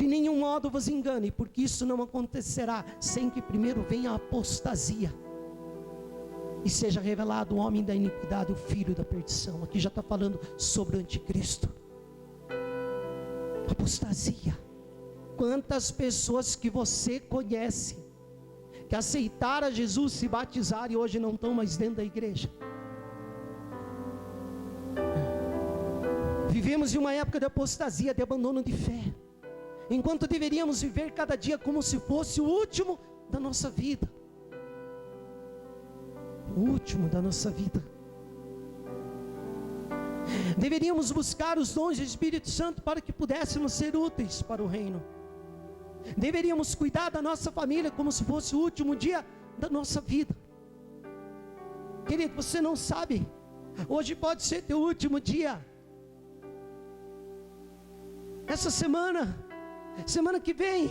de nenhum modo vos engane, porque isso não acontecerá sem que primeiro venha a apostasia e seja revelado o homem da iniquidade, o filho da perdição. Aqui já está falando sobre o anticristo. Apostasia. Quantas pessoas que você conhece que aceitaram Jesus, se batizaram e hoje não estão mais dentro da igreja? Vivemos em uma época de apostasia, de abandono de fé, enquanto deveríamos viver cada dia como se fosse o último da nossa vida. O último da nossa vida. Deveríamos buscar os dons do Espírito Santo para que pudéssemos ser úteis para o reino. Deveríamos cuidar da nossa família como se fosse o último dia da nossa vida. Querido, você não sabe, hoje pode ser teu último dia. Essa semana que vem,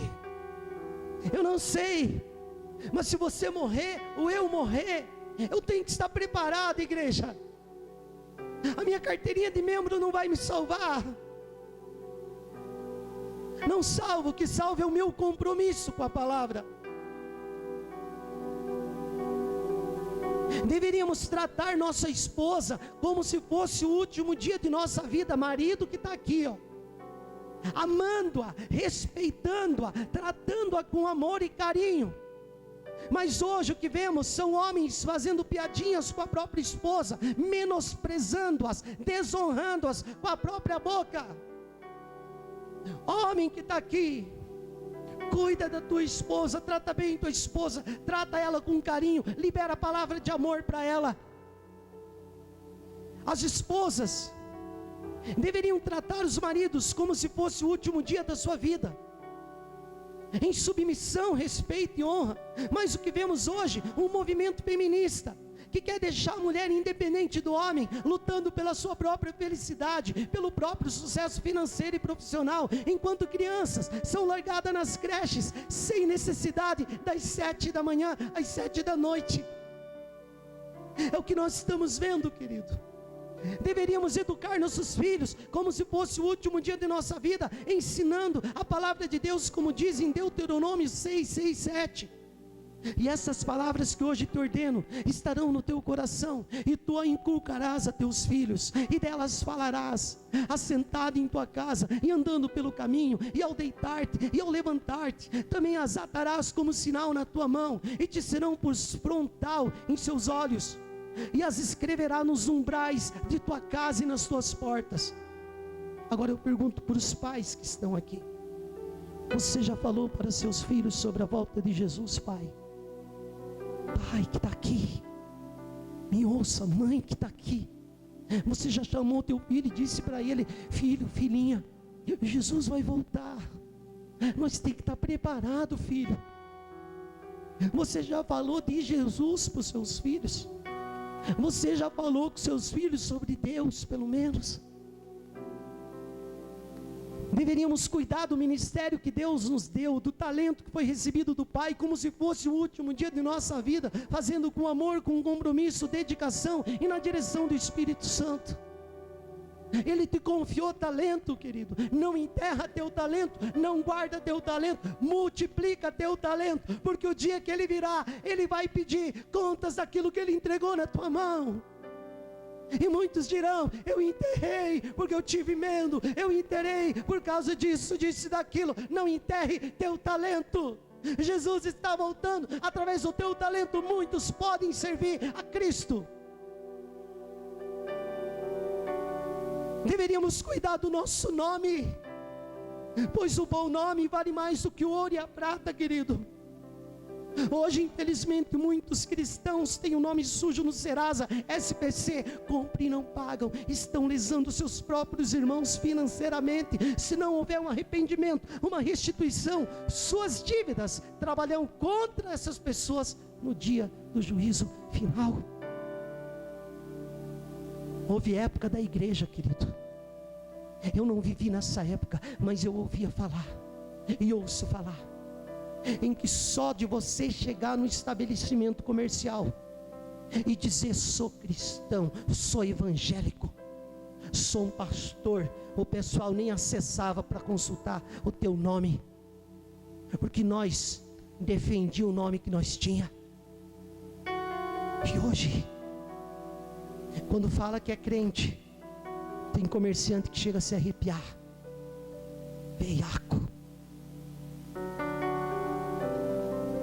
eu não sei, mas se você morrer ou eu morrer, eu tenho que estar preparado, igreja. A minha carteirinha de membro não vai me salvar. Não salvo, o que salva é o meu compromisso com a palavra. Deveríamos tratar nossa esposa como se fosse o último dia de nossa vida. Marido que está aqui, amando-a, respeitando-a, tratando-a com amor e carinho. Mas hoje o que vemos são homens fazendo piadinhas com a própria esposa, menosprezando-as, desonrando-as com a própria boca. Homem que está aqui, cuida da tua esposa, trata bem tua esposa, trata ela com carinho, libera a palavra de amor para ela. As esposas deveriam tratar os maridos como se fosse o último dia da sua vida, em submissão, respeito e honra. Mas o que vemos hoje, um movimento feminista, que quer deixar a mulher independente do homem, lutando pela sua própria felicidade, pelo próprio sucesso financeiro e profissional, enquanto crianças são largadas nas creches, sem necessidade, das 7 da manhã às 7 da noite. É o que nós estamos vendo, querido. Deveríamos educar nossos filhos como se fosse o último dia de nossa vida, ensinando a palavra de Deus, como diz em Deuteronômio 6:7. E essas palavras que hoje te ordeno estarão no teu coração, e tu a inculcarás a teus filhos, e delas falarás, assentado em tua casa, e andando pelo caminho, e ao deitar-te, e ao levantar-te, também as atarás como sinal na tua mão, e te serão por frontal em seus olhos, e as escreverá nos umbrais de tua casa e nas tuas portas. Agora eu pergunto para os pais que estão aqui: você já falou para seus filhos sobre a volta de Jesus, pai? Pai que está aqui, me ouça, mãe que está aqui. Você já chamou teu filho e disse para ele: filho, filhinha, Jesus vai voltar. Nós temos que estar preparado, filho. Você já falou de Jesus para os seus filhos? Você já falou com seus filhos sobre Deus, pelo menos? Deveríamos cuidar do ministério que Deus nos deu, do talento que foi recebido do Pai, como se fosse o último dia de nossa vida, fazendo com amor, com compromisso, dedicação e na direção do Espírito Santo. Ele te confiou talento, querido. Não enterra teu talento, não guarda teu talento, multiplica teu talento, porque o dia que ele virá, ele vai pedir contas daquilo que ele entregou na tua mão. E muitos dirão: eu enterrei porque eu tive medo, eu enterrei por causa disso, disso e daquilo. Não enterre teu talento. Jesus está voltando. Através do teu talento muitos podem servir a Cristo. Deveríamos cuidar do nosso nome, pois o bom nome vale mais do que o ouro e a prata, querido. Hoje, infelizmente, muitos cristãos têm o nome sujo no Serasa, SPC, compram e não pagam, estão lesando seus próprios irmãos financeiramente. Se não houver um arrependimento, uma restituição, suas dívidas trabalharão contra essas pessoas no dia do juízo final. Houve época da igreja, querido. Eu não vivi nessa época, mas eu ouvia falar, e ouço falar, em que só de você chegar no estabelecimento comercial e dizer: sou cristão, sou evangélico, sou um pastor, o pessoal nem acessava para consultar o teu nome, porque nós defendíamos o nome que nós tinha. E hoje, quando fala que é crente, tem comerciante que chega a se arrepiar. Veiaco.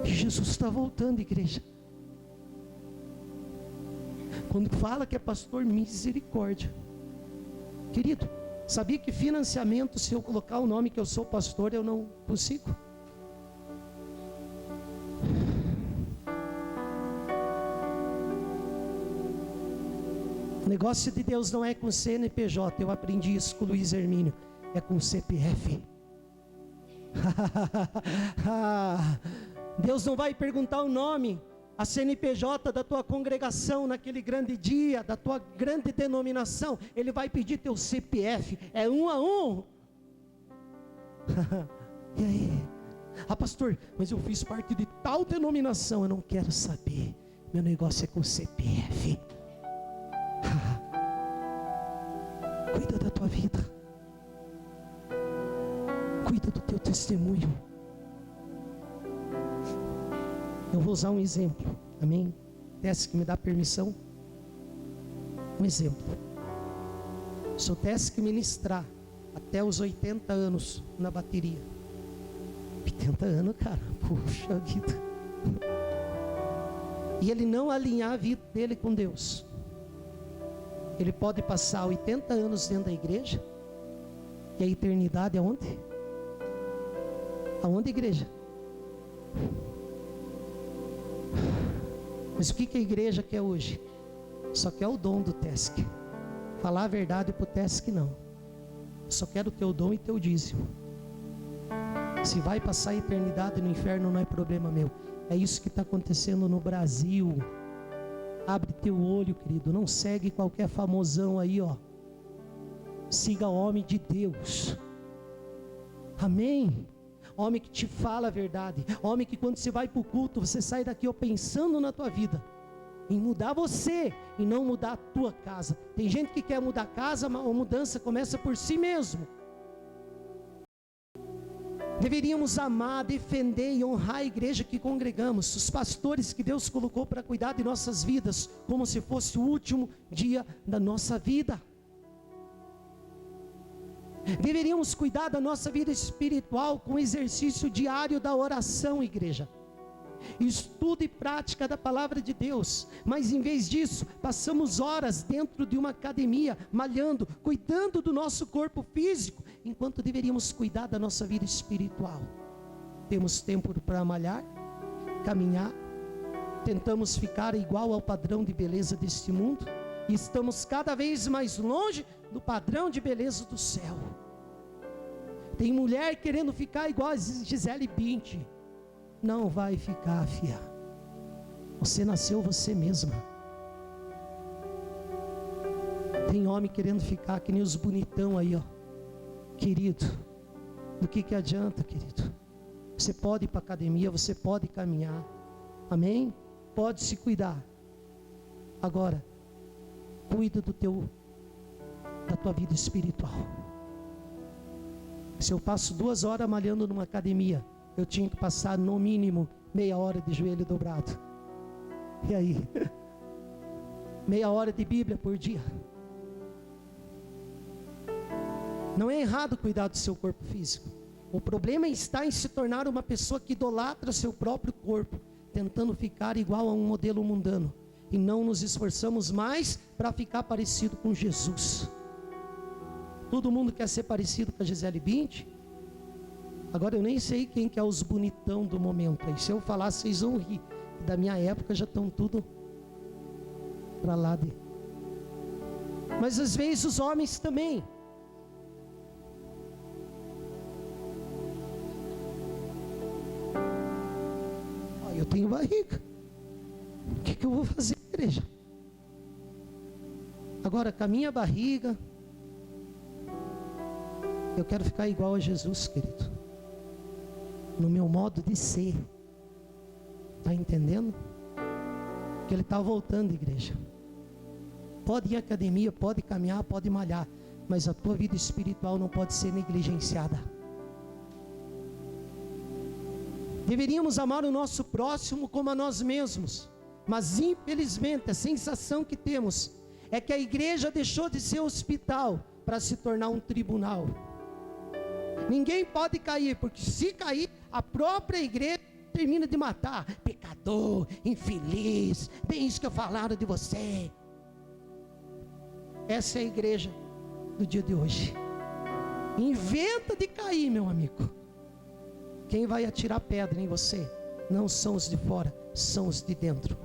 E Jesus está voltando, igreja. Quando fala que é pastor, misericórdia. Querido, sabia que financiamento, se eu colocar o nome que eu sou pastor, eu não consigo? O negócio de Deus não é com CNPJ, eu aprendi isso com o Luiz Hermínio, é com CPF. Deus não vai perguntar o nome, a CNPJ da tua congregação naquele grande dia, da tua grande denominação. Ele vai pedir teu CPF, é 1 a 1. E aí? Pastor, mas eu fiz parte de tal denominação. Eu não quero saber, meu negócio é com CPF. Cuida da tua vida, cuida do teu testemunho. Eu vou usar um exemplo, amém? Tesse que me dá permissão. Um exemplo. Se eu tivesse que ministrar até os 80 anos na bateria, 80 anos, cara, puxa vida, e ele não alinhar a vida dele com Deus, ele pode passar 80 anos dentro da igreja, e a eternidade é onde? Aonde, igreja? Mas o que a igreja quer hoje? Só quer o dom do TESC. Falar a verdade pro TESC não. Só quero o teu dom e teu dízimo. Se vai passar a eternidade no inferno, não é problema meu. É isso que está acontecendo no Brasil. Abre teu olho, querido. Não segue qualquer famosão aí, ó. Siga o homem de Deus. Amém? Homem que te fala a verdade. Homem que quando você vai para o culto, você sai daqui ó, pensando na tua vida, em mudar você e não mudar a tua casa. Tem gente que quer mudar a casa, mas a mudança começa por si mesmo. Deveríamos amar, defender e honrar a igreja que congregamos, os pastores que Deus colocou para cuidar de nossas vidas, como se fosse o último dia da nossa vida. Deveríamos cuidar da nossa vida espiritual com o exercício diário da oração, igreja. Estudo e prática da palavra de Deus. Mas em vez disso, passamos horas dentro de uma academia, malhando, cuidando do nosso corpo físico, enquanto deveríamos cuidar da nossa vida espiritual. Temos tempo para malhar, caminhar, tentamos ficar igual ao padrão de beleza deste mundo, e estamos cada vez mais longe do padrão de beleza do céu. Tem mulher querendo ficar igual a Gisele Bündchen. Não vai ficar, filha. Você nasceu você mesma. Tem homem querendo ficar que nem os bonitão aí, ó. Querido, do que adianta, querido? Você pode ir para a academia, você pode caminhar, amém? Pode se cuidar. Agora, cuida da tua vida espiritual. Se eu passo 2 horas malhando numa academia, eu tinha que passar no mínimo meia hora de joelho dobrado. E aí? Meia hora de Bíblia por dia. Não é errado cuidar do seu corpo físico. O problema está em se tornar uma pessoa que idolatra seu próprio corpo, tentando ficar igual a um modelo mundano, e não nos esforçamos mais para ficar parecido com Jesus. Todo mundo quer ser parecido com a Gisele Bündchen. Agora eu nem sei quem que é os bonitão do momento aí. Se eu falar, vocês vão rir. Da minha época já estão tudo para lá de... Mas às vezes os homens também. Eu tenho barriga. O que eu vou fazer, igreja? Agora, com a minha barriga, eu quero ficar igual a Jesus, querido. No meu modo de ser. Está entendendo? Que Ele está voltando, igreja. Pode ir à academia, pode caminhar, pode malhar, mas a tua vida espiritual não pode ser negligenciada. Deveríamos amar o nosso próximo como a nós mesmos, mas infelizmente a sensação que temos é que a igreja deixou de ser hospital para se tornar um tribunal. Ninguém pode cair, porque se cair, a própria igreja termina de matar. Pecador, infeliz, bem isso que falaram de você. Essa é a igreja do dia de hoje. Inventa de cair, meu amigo. Quem vai atirar pedra em você não são os de fora, são os de dentro.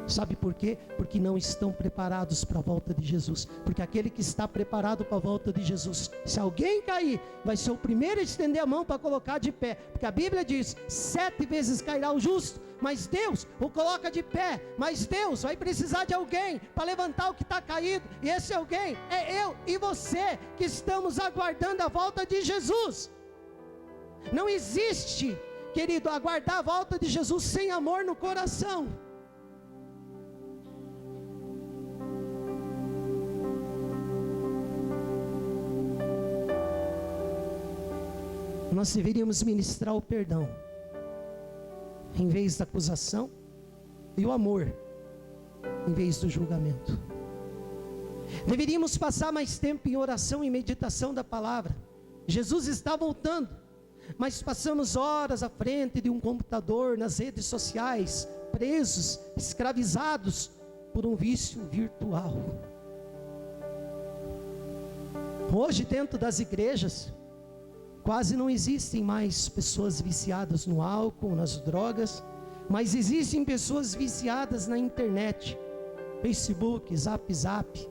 Sabe por quê? Porque não estão preparados para a volta de Jesus. Porque aquele que está preparado para a volta de Jesus, se alguém cair, vai ser o primeiro a estender a mão para colocar de pé. Porque a Bíblia diz, 7 vezes cairá o justo, mas Deus o coloca de pé. Mas Deus vai precisar de alguém para levantar o que está caído. E esse alguém é eu e você, que estamos aguardando a volta de Jesus. Não existe, querido, aguardar a volta de Jesus sem amor no coração. Nós deveríamos ministrar o perdão, em vez da acusação, e o amor, em vez do julgamento. Deveríamos passar mais tempo em oração e meditação da palavra. Jesus está voltando, mas passamos horas à frente de um computador, nas redes sociais, presos, escravizados por um vício virtual. Hoje, dentro das igrejas, quase não existem mais pessoas viciadas no álcool, nas drogas, mas existem pessoas viciadas na internet, Facebook, Zap.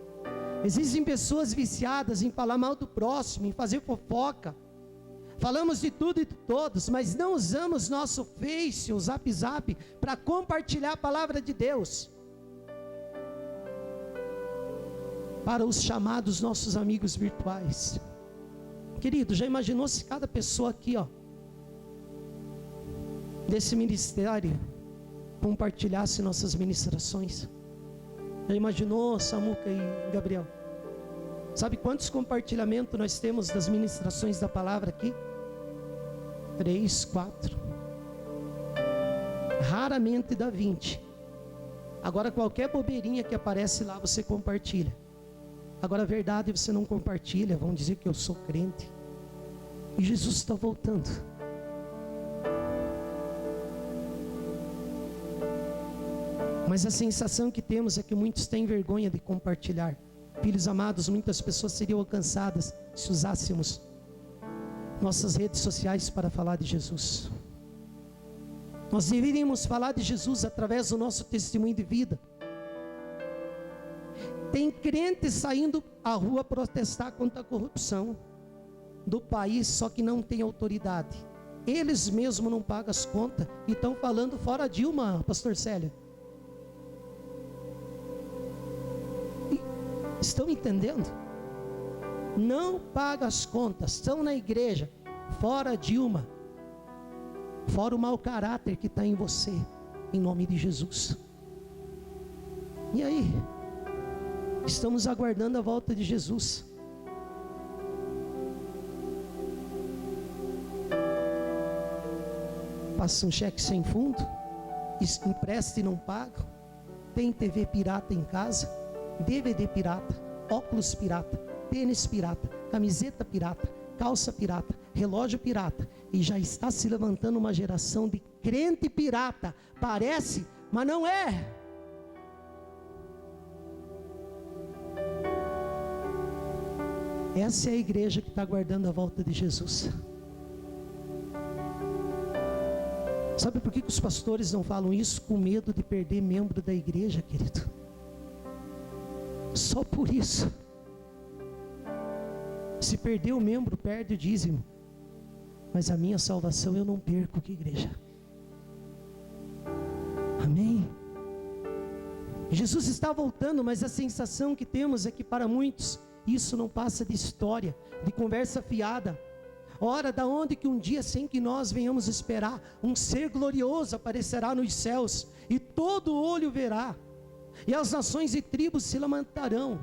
Existem pessoas viciadas em falar mal do próximo, em fazer fofoca. Falamos de tudo e de todos, mas não usamos nosso Face, o Zap, para compartilhar a palavra de Deus para os chamados nossos amigos virtuais. Querido, já imaginou se cada pessoa aqui, desse ministério, compartilhasse nossas ministrações? Já imaginou, Samuca e Gabriel? Sabe quantos compartilhamentos nós temos das ministrações da palavra aqui? 3, 4. Raramente dá 20. Agora qualquer bobeirinha que aparece lá, você compartilha. Agora a verdade você não compartilha, vão dizer que eu sou crente. E Jesus está voltando. Mas a sensação que temos é que muitos têm vergonha de compartilhar. Filhos amados, muitas pessoas seriam alcançadas se usássemos nossas redes sociais para falar de Jesus. Nós deveríamos falar de Jesus através do nosso testemunho de vida. Tem crentes saindo à rua protestar contra a corrupção do país, só que não tem autoridade. Eles mesmos não pagam as contas e estão falando fora Dilma, pastor Célio. Estão entendendo? Não pagam as contas, estão na igreja, fora Dilma, fora o mau caráter que está em você, em nome de Jesus. E aí? Estamos aguardando a volta de Jesus. Passa um cheque sem fundo, empresta e não paga, tem TV pirata em casa, DVD pirata, óculos pirata, tênis pirata, camiseta pirata, calça pirata, relógio pirata, e já está se levantando uma geração de crente pirata. Parece, mas não é. Essa é a igreja que está aguardando a volta de Jesus. Sabe por que os pastores não falam isso? Com medo de perder membro da igreja, querido. Só por isso. Se perder o membro, perde o dízimo. Mas a minha salvação eu não perco, que igreja. Amém? Jesus está voltando, mas a sensação que temos é que para muitos isso não passa de história, de conversa fiada. Ora, da onde que um dia, sem que nós venhamos esperar, um ser glorioso aparecerá nos céus, e todo olho verá, e as nações e tribos se lamentarão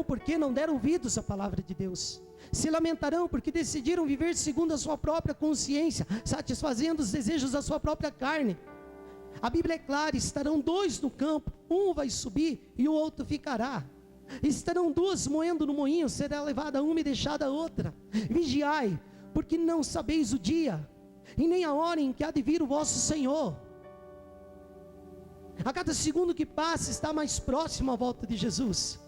porque não deram ouvidos à palavra de Deus, se lamentarão porque decidiram viver segundo a sua própria consciência, satisfazendo os desejos da sua própria carne. A Bíblia é clara: estarão dois no campo, um vai subir e o outro ficará. Estarão duas moendo no moinho, será levada uma e deixada a outra. Vigiai, porque não sabeis o dia, e nem a hora em que há de vir o vosso Senhor. A cada segundo que passa, está mais próximo a volta de Jesus.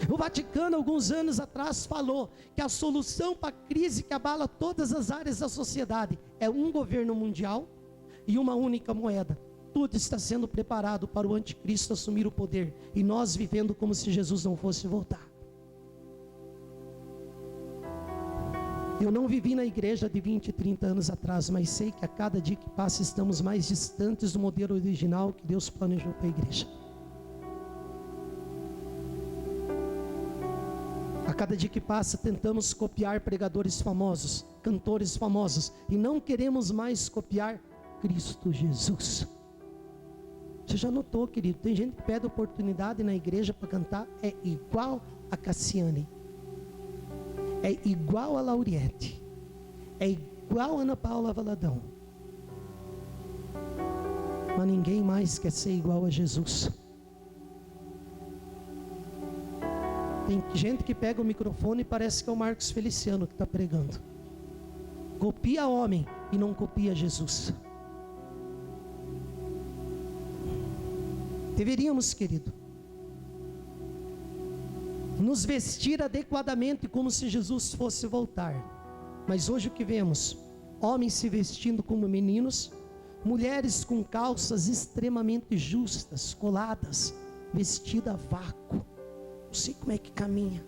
O Vaticano, alguns anos atrás, falou que a solução para a crise que abala todas as áreas da sociedade é um governo mundial e uma única moeda. Tudo está sendo preparado para o anticristo assumir o poder, e nós vivendo como se Jesus não fosse voltar. Eu não vivi na igreja de 20, 30 anos atrás, mas sei que a cada dia que passa estamos mais distantes do modelo original que Deus planejou para a igreja. A cada dia que passa tentamos copiar pregadores famosos, cantores famosos, e não queremos mais copiar Cristo Jesus. Você já notou, querido? Tem gente que pede oportunidade na igreja para cantar, é igual a Cassiane, é igual a Lauriette, é igual a Ana Paula Valadão, mas ninguém mais quer ser igual a Jesus. Tem gente que pega o microfone e parece que é o Marcos Feliciano que está pregando. Copia homem e não copia Jesus. Deveríamos, querido, nos vestir adequadamente como se Jesus fosse voltar. Mas hoje o que vemos? Homens se vestindo como meninos, mulheres com calças extremamente justas, coladas, vestida a vácuo. Não sei como é que caminha.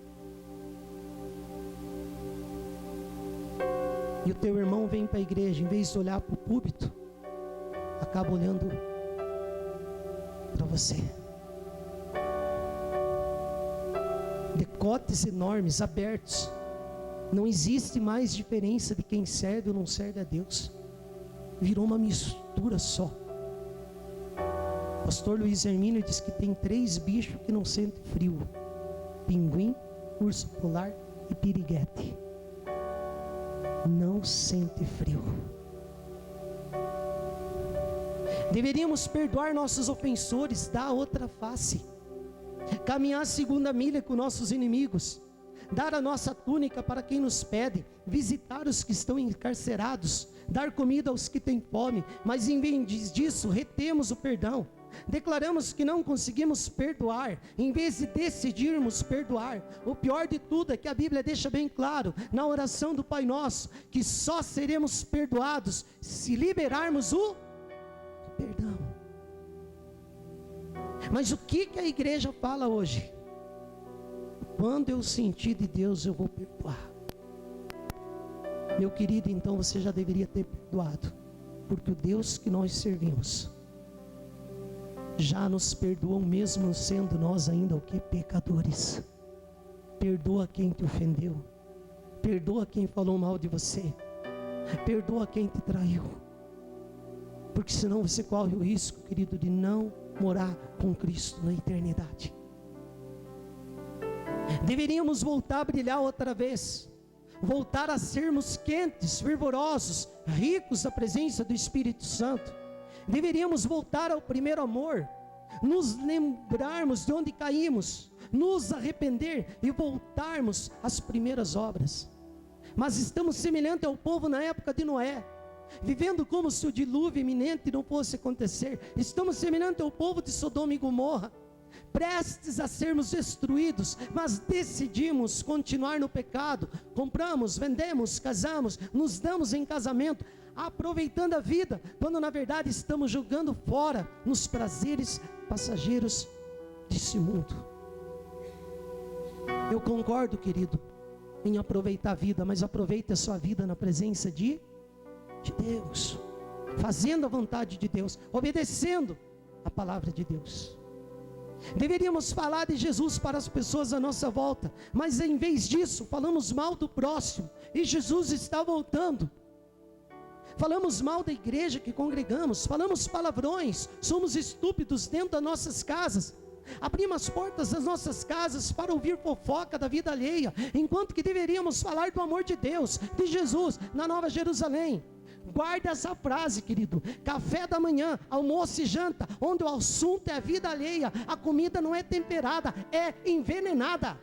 E o teu irmão vem para a igreja, em vez de olhar para o púlpito, acaba olhando para você. Decotes enormes, abertos. Não existe mais diferença de quem serve ou não serve a Deus. Virou uma mistura só. O pastor Luiz Hermínio diz que tem 3 bichos que não sentem frio: pinguim, urso polar e piriguete. Não sente frio. Deveríamos perdoar nossos ofensores, dar a outra face, caminhar a segunda milha com nossos inimigos, dar a nossa túnica para quem nos pede, visitar os que estão encarcerados, dar comida aos que têm fome, mas em vez disso retemos o perdão. declaramos que não conseguimos perdoar, em vez de decidirmos perdoar. O pior de tudo é que a Bíblia deixa bem claro, na oração do Pai Nosso, que só seremos perdoados se liberarmos o perdão. Mas o que a igreja fala hoje? Quando eu sentir de Deus, eu vou perdoar. Meu querido, então você já deveria ter perdoado, porque o Deus que nós servimos já nos perdoou, mesmo sendo nós ainda o que? Pecadores. Perdoa quem te ofendeu, perdoa quem falou mal de você, perdoa quem te traiu, porque senão você corre o risco, querido, de não morar com Cristo na eternidade. Deveríamos voltar a brilhar outra vez, voltar a sermos quentes, fervorosos, ricos da presença do Espírito Santo. Deveríamos voltar ao primeiro amor, nos lembrarmos de onde caímos, nos arrepender e voltarmos às primeiras obras. Mas estamos semelhantes ao povo na época de Noé, vivendo como se o dilúvio iminente não fosse acontecer. Estamos semelhantes ao povo de Sodoma e Gomorra, prestes a sermos destruídos, mas decidimos continuar no pecado. Compramos, vendemos, casamos, nos damos em casamento, aproveitando a vida, quando na verdade estamos jogando fora nos prazeres passageiros desse mundo. Eu concordo, querido, em aproveitar a vida, mas aproveite a sua vida na presença de Deus, fazendo a vontade de Deus, obedecendo a palavra de Deus. Deveríamos falar de Jesus para as pessoas à nossa volta, mas em vez disso, falamos mal do próximo, e Jesus está voltando. Falamos mal da igreja que congregamos, falamos palavrões, somos estúpidos dentro das nossas casas, abrimos as portas das nossas casas para ouvir fofoca da vida alheia, enquanto que deveríamos falar do amor de Deus, de Jesus, na Nova Jerusalém. Guarda essa frase, querido: café da manhã, almoço e janta, onde o assunto é a vida alheia, a comida não é temperada, é envenenada.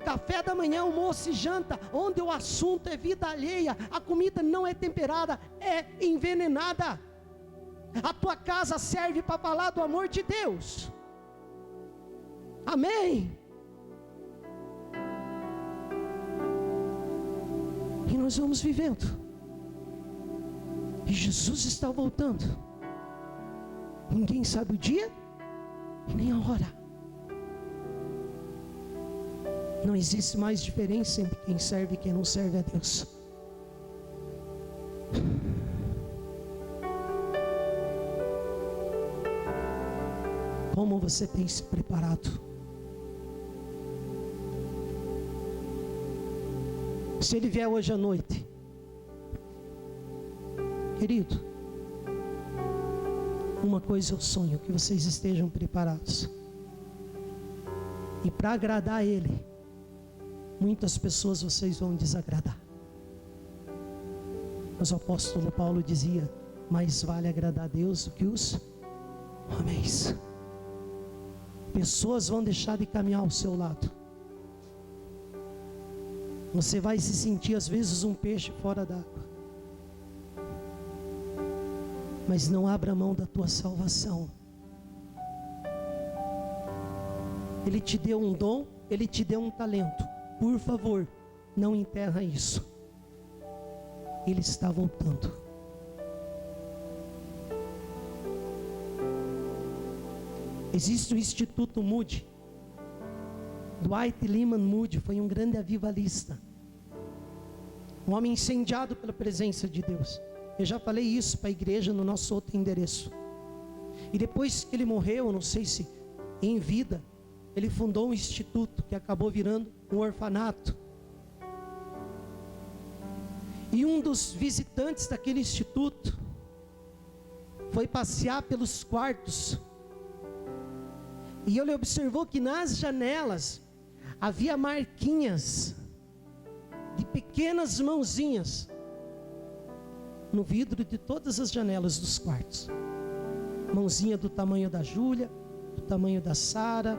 Café da manhã, almoço e janta, onde o assunto é vida alheia, a comida não é temperada, é envenenada. A tua casa serve para falar do amor de Deus. Amém? E nós vamos vivendo, e Jesus está voltando. Ninguém sabe o dia e nem a hora. Não existe mais diferença entre quem serve e quem não serve a Deus. Como você tem se preparado? Se Ele vier hoje à noite, querido, uma coisa eu sonho: que vocês estejam preparados. E para agradar a Ele, muitas pessoas vocês vão desagradar. Mas o apóstolo Paulo dizia: mais vale agradar a Deus do que os homens. Pessoas vão deixar de caminhar ao seu lado. Você vai se sentir às vezes um peixe fora d'água. Mas não abra mão da tua salvação. Ele te deu um dom, Ele te deu um talento. Por favor, não enterra isso. Ele está voltando. Existe o Instituto Moody. Dwight Lyman Moody foi um grande avivalista, um homem incendiado pela presença de Deus. Eu já falei isso para a igreja no nosso outro endereço. E depois que ele morreu, não sei se em vida, ele fundou um instituto que acabou virando um orfanato. E um dos visitantes daquele instituto foi passear pelos quartos, e ele observou que nas janelas havia marquinhas de pequenas mãozinhas no vidro de todas as janelas dos quartos. Mãozinha do tamanho da Júlia, do tamanho da Sara,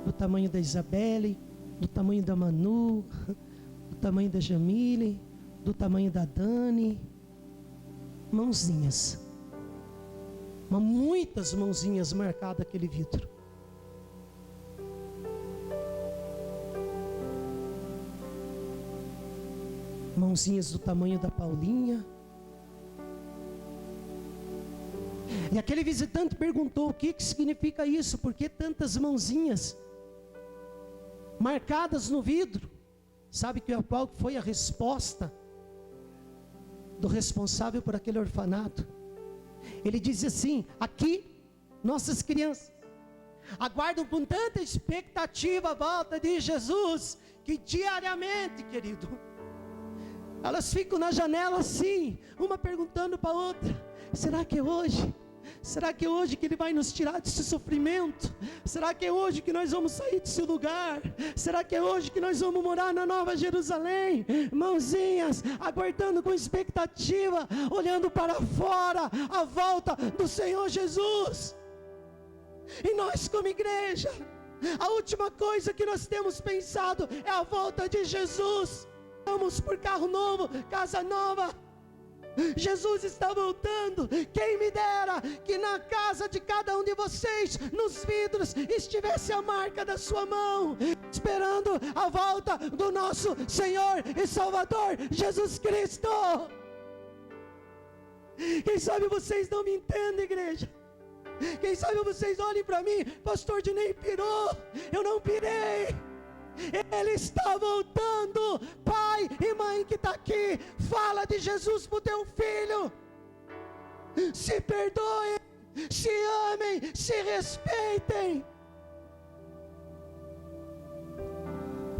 do tamanho da Isabelle, do tamanho da Manu, do tamanho da Jamile, do tamanho da Dani. Mãozinhas. mas muitas mãozinhas marcadas aquele vidro. Mãozinhas do tamanho da Paulinha. E aquele visitante perguntou: o que significa isso? Por que tantas mãozinhas marcadas no vidro? Sabe qual foi a resposta do responsável por aquele orfanato? Ele diz assim: aqui nossas crianças aguardam com tanta expectativa a volta de Jesus, que diariamente, querido, elas ficam na janela assim, uma perguntando para a outra: será que é hoje? Será que é hoje que Ele vai nos tirar desse sofrimento? Será que é hoje que nós vamos sair desse lugar? Será que é hoje que nós vamos morar na Nova Jerusalém? Mãozinhas, aguardando com expectativa, olhando para fora, a volta do Senhor Jesus. E nós como igreja, a última coisa que nós temos pensado é a volta de Jesus. Vamos por carro novo, casa nova. Jesus está voltando. Quem me dera que na casa de cada um de vocês, nos vidros, estivesse a marca da sua mão, esperando a volta do nosso Senhor e Salvador Jesus Cristo. Quem sabe vocês não me entendem, igreja. Quem sabe vocês olhem para mim: pastor Dinei pirou. Eu não pirei. Ele está voltando. Pai e mãe que está aqui, fala de Jesus para o teu filho. Se perdoem, se amem, se respeitem.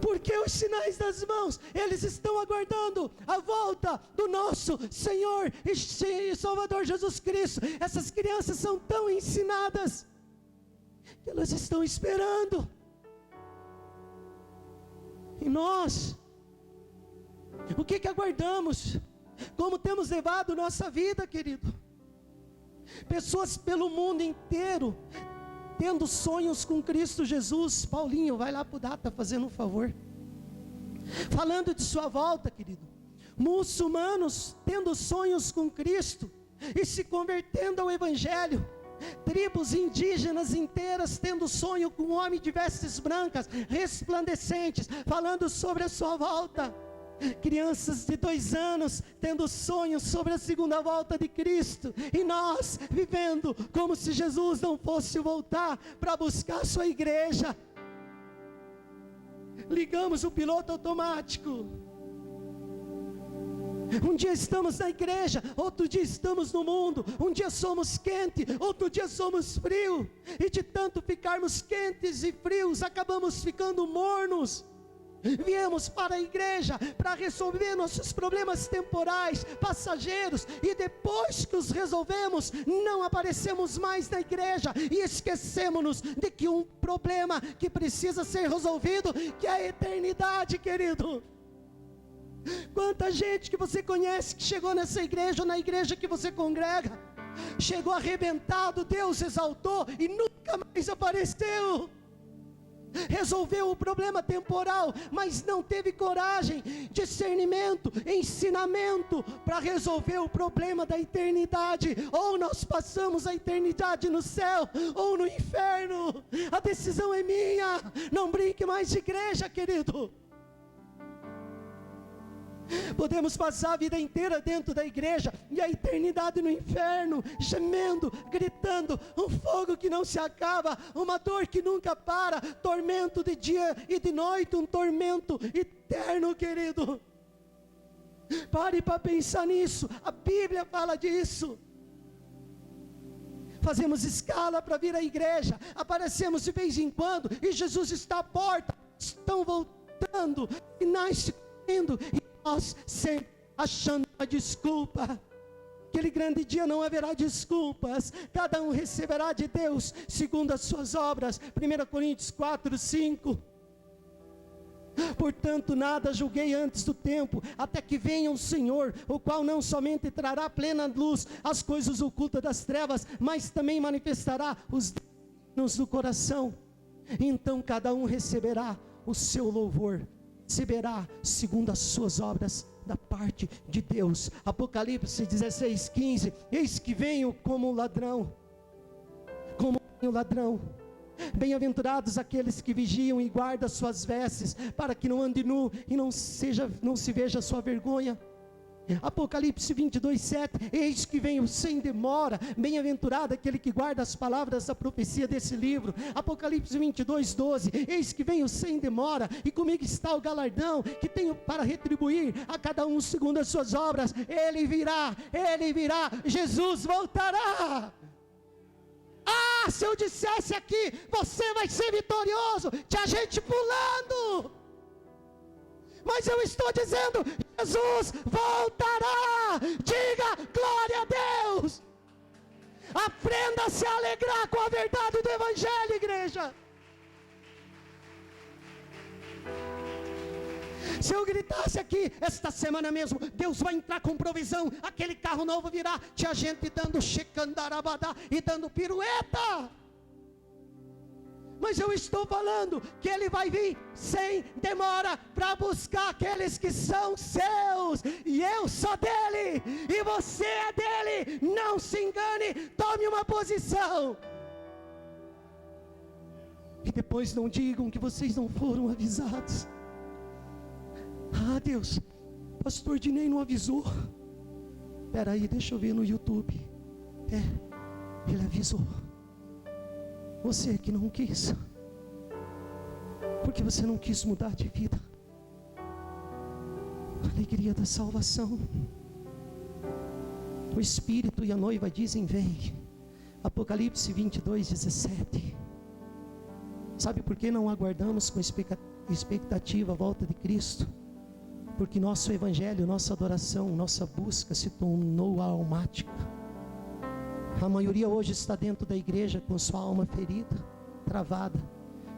Porque os sinais das mãos, eles estão aguardando a volta do nosso Senhor e Salvador Jesus Cristo. Essas crianças são tão ensinadas que elas estão esperando. E nós, o que aguardamos? Como temos levado nossa vida, querido? Pessoas pelo mundo inteiro tendo sonhos com Cristo Jesus. Paulinho, vai lá para o Data fazendo um favor. Falando de sua volta, querido. Muçulmanos tendo sonhos com Cristo e se convertendo ao Evangelho. Tribos indígenas inteiras tendo sonho com um homem de vestes brancas, resplandecentes, falando sobre a sua volta. Crianças de 2 anos tendo sonhos sobre a segunda volta de Cristo. E nós vivendo como se Jesus não fosse voltar para buscar a sua igreja. Ligamos o piloto automático. Um dia estamos na igreja, outro dia estamos no mundo. Um dia somos quente, outro dia somos frio. E de tanto ficarmos quentes e frios, acabamos ficando mornos. Viemos para a igreja para resolver nossos problemas temporais, passageiros, e depois que os resolvemos, não aparecemos mais na igreja e esquecemos-nos de que um problema que precisa ser resolvido, que é a eternidade, querido. Quanta gente que você conhece que chegou nessa igreja, ou na igreja que você congrega, chegou arrebentado, Deus exaltou e nunca mais apareceu. Resolveu o problema temporal, mas não teve coragem, discernimento, ensinamento para resolver o problema da eternidade. Ou nós passamos a eternidade no céu, ou no inferno. A decisão é minha. Não brinque mais de igreja, querido. Podemos passar a vida inteira dentro da igreja e a eternidade no inferno, gemendo, gritando, um fogo que não se acaba, uma dor que nunca para, tormento de dia e de noite, um tormento eterno, querido. Pare para pensar nisso, a Bíblia fala disso. Fazemos escala para vir à igreja, aparecemos de vez em quando e Jesus está à porta, estão voltando, sinais se cumprindo, e nós sempre achando uma desculpa. Aquele grande dia não haverá desculpas, cada um receberá de Deus segundo as suas obras. 1 Coríntios 4, 5. Portanto, nada julguei antes do tempo, até que venha o Senhor, o qual não somente trará plena luz as coisas ocultas das trevas, mas também manifestará os desígnios do coração. Então cada um receberá o seu louvor, receberá segundo as suas obras da parte de Deus. Apocalipse 16, 15. Eis que venho como um ladrão. como o ladrão. Bem-aventurados aqueles que vigiam e guardam suas vestes, para que não ande nu e não se veja sua vergonha. Apocalipse 22:7, eis que venho sem demora, bem-aventurado aquele que guarda as palavras da profecia desse livro. Apocalipse 22:12, eis que venho sem demora, e comigo está o galardão, que tenho para retribuir a cada um segundo as suas obras. Ele virá, Jesus voltará. Se eu dissesse aqui, você vai ser vitorioso, tinha gente pulando. Mas eu estou dizendo, Jesus voltará. Diga glória a Deus. Aprenda a se alegrar com a verdade do Evangelho, igreja. Se eu gritasse aqui, esta semana mesmo, Deus vai entrar com provisão, aquele carro novo virá, tinha gente dando chicandarabadá e dando pirueta. Mas eu estou falando que Ele vai vir sem demora para buscar aqueles que são seus. E eu sou dele, e você é dele. Não se engane, tome uma posição. E depois não digam que vocês não foram avisados. Deus, pastor Dinei não avisou. Espera aí, deixa eu ver no YouTube. Ele avisou. Você que não quis, porque você não quis mudar de vida. A alegria da salvação. O Espírito e a noiva dizem: vem. Apocalipse 22:17. Sabe por que não aguardamos com expectativa a volta de Cristo? Porque nosso evangelho, nossa adoração, nossa busca se tornou almática. A maioria hoje está dentro da igreja com sua alma ferida, travada.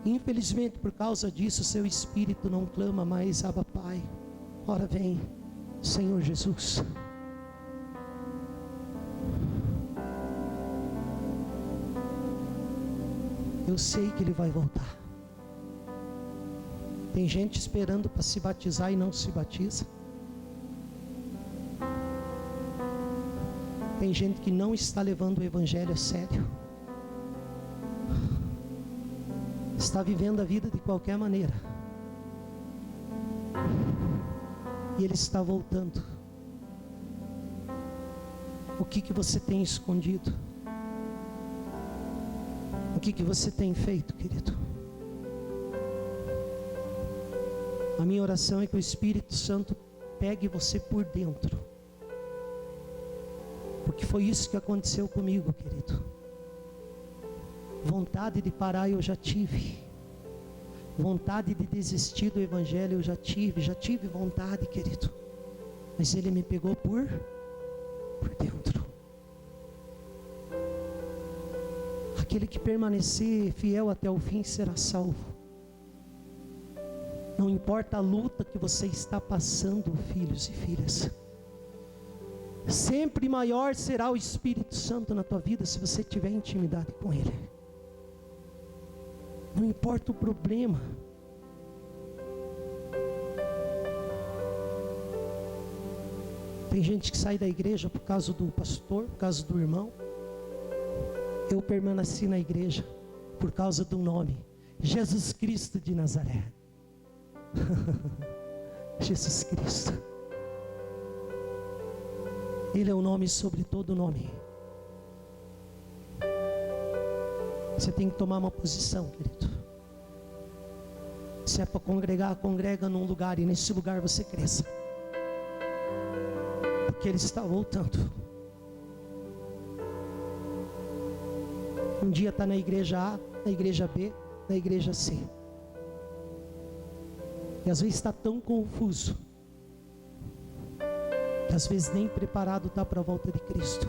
Infelizmente, por causa disso, seu espírito não clama mais: Abba, Pai. Ora vem, Senhor Jesus. Eu sei que Ele vai voltar. Tem gente esperando para se batizar e não se batiza. Tem gente que não está levando o Evangelho a sério. Está vivendo a vida de qualquer maneira. E Ele está voltando. O que você tem escondido? O que você tem feito, querido? A minha oração é que o Espírito Santo pegue você por dentro. Porque foi isso que aconteceu comigo, querido. Vontade de parar eu já tive. Vontade de desistir do Evangelho eu já tive vontade, querido. Mas Ele me pegou por dentro. Aquele que permanecer fiel até o fim será salvo. Não importa a luta que você está passando, filhos e filhas. Sempre maior será o Espírito Santo na tua vida se você tiver intimidade com Ele. Não importa o problema. Tem gente que sai da igreja por causa do pastor, por causa do irmão. Eu permaneci na igreja por causa do nome: Jesus Cristo de Nazaré. Jesus Cristo. Ele é o nome sobre todo nome. Você tem que tomar uma posição, querido. Se é para congregar, congrega num lugar, e nesse lugar você cresça. Porque Ele está voltando. Um dia está na igreja A, na igreja B, na igreja C. E às vezes está tão confuso, que às vezes nem preparado está para a volta de Cristo.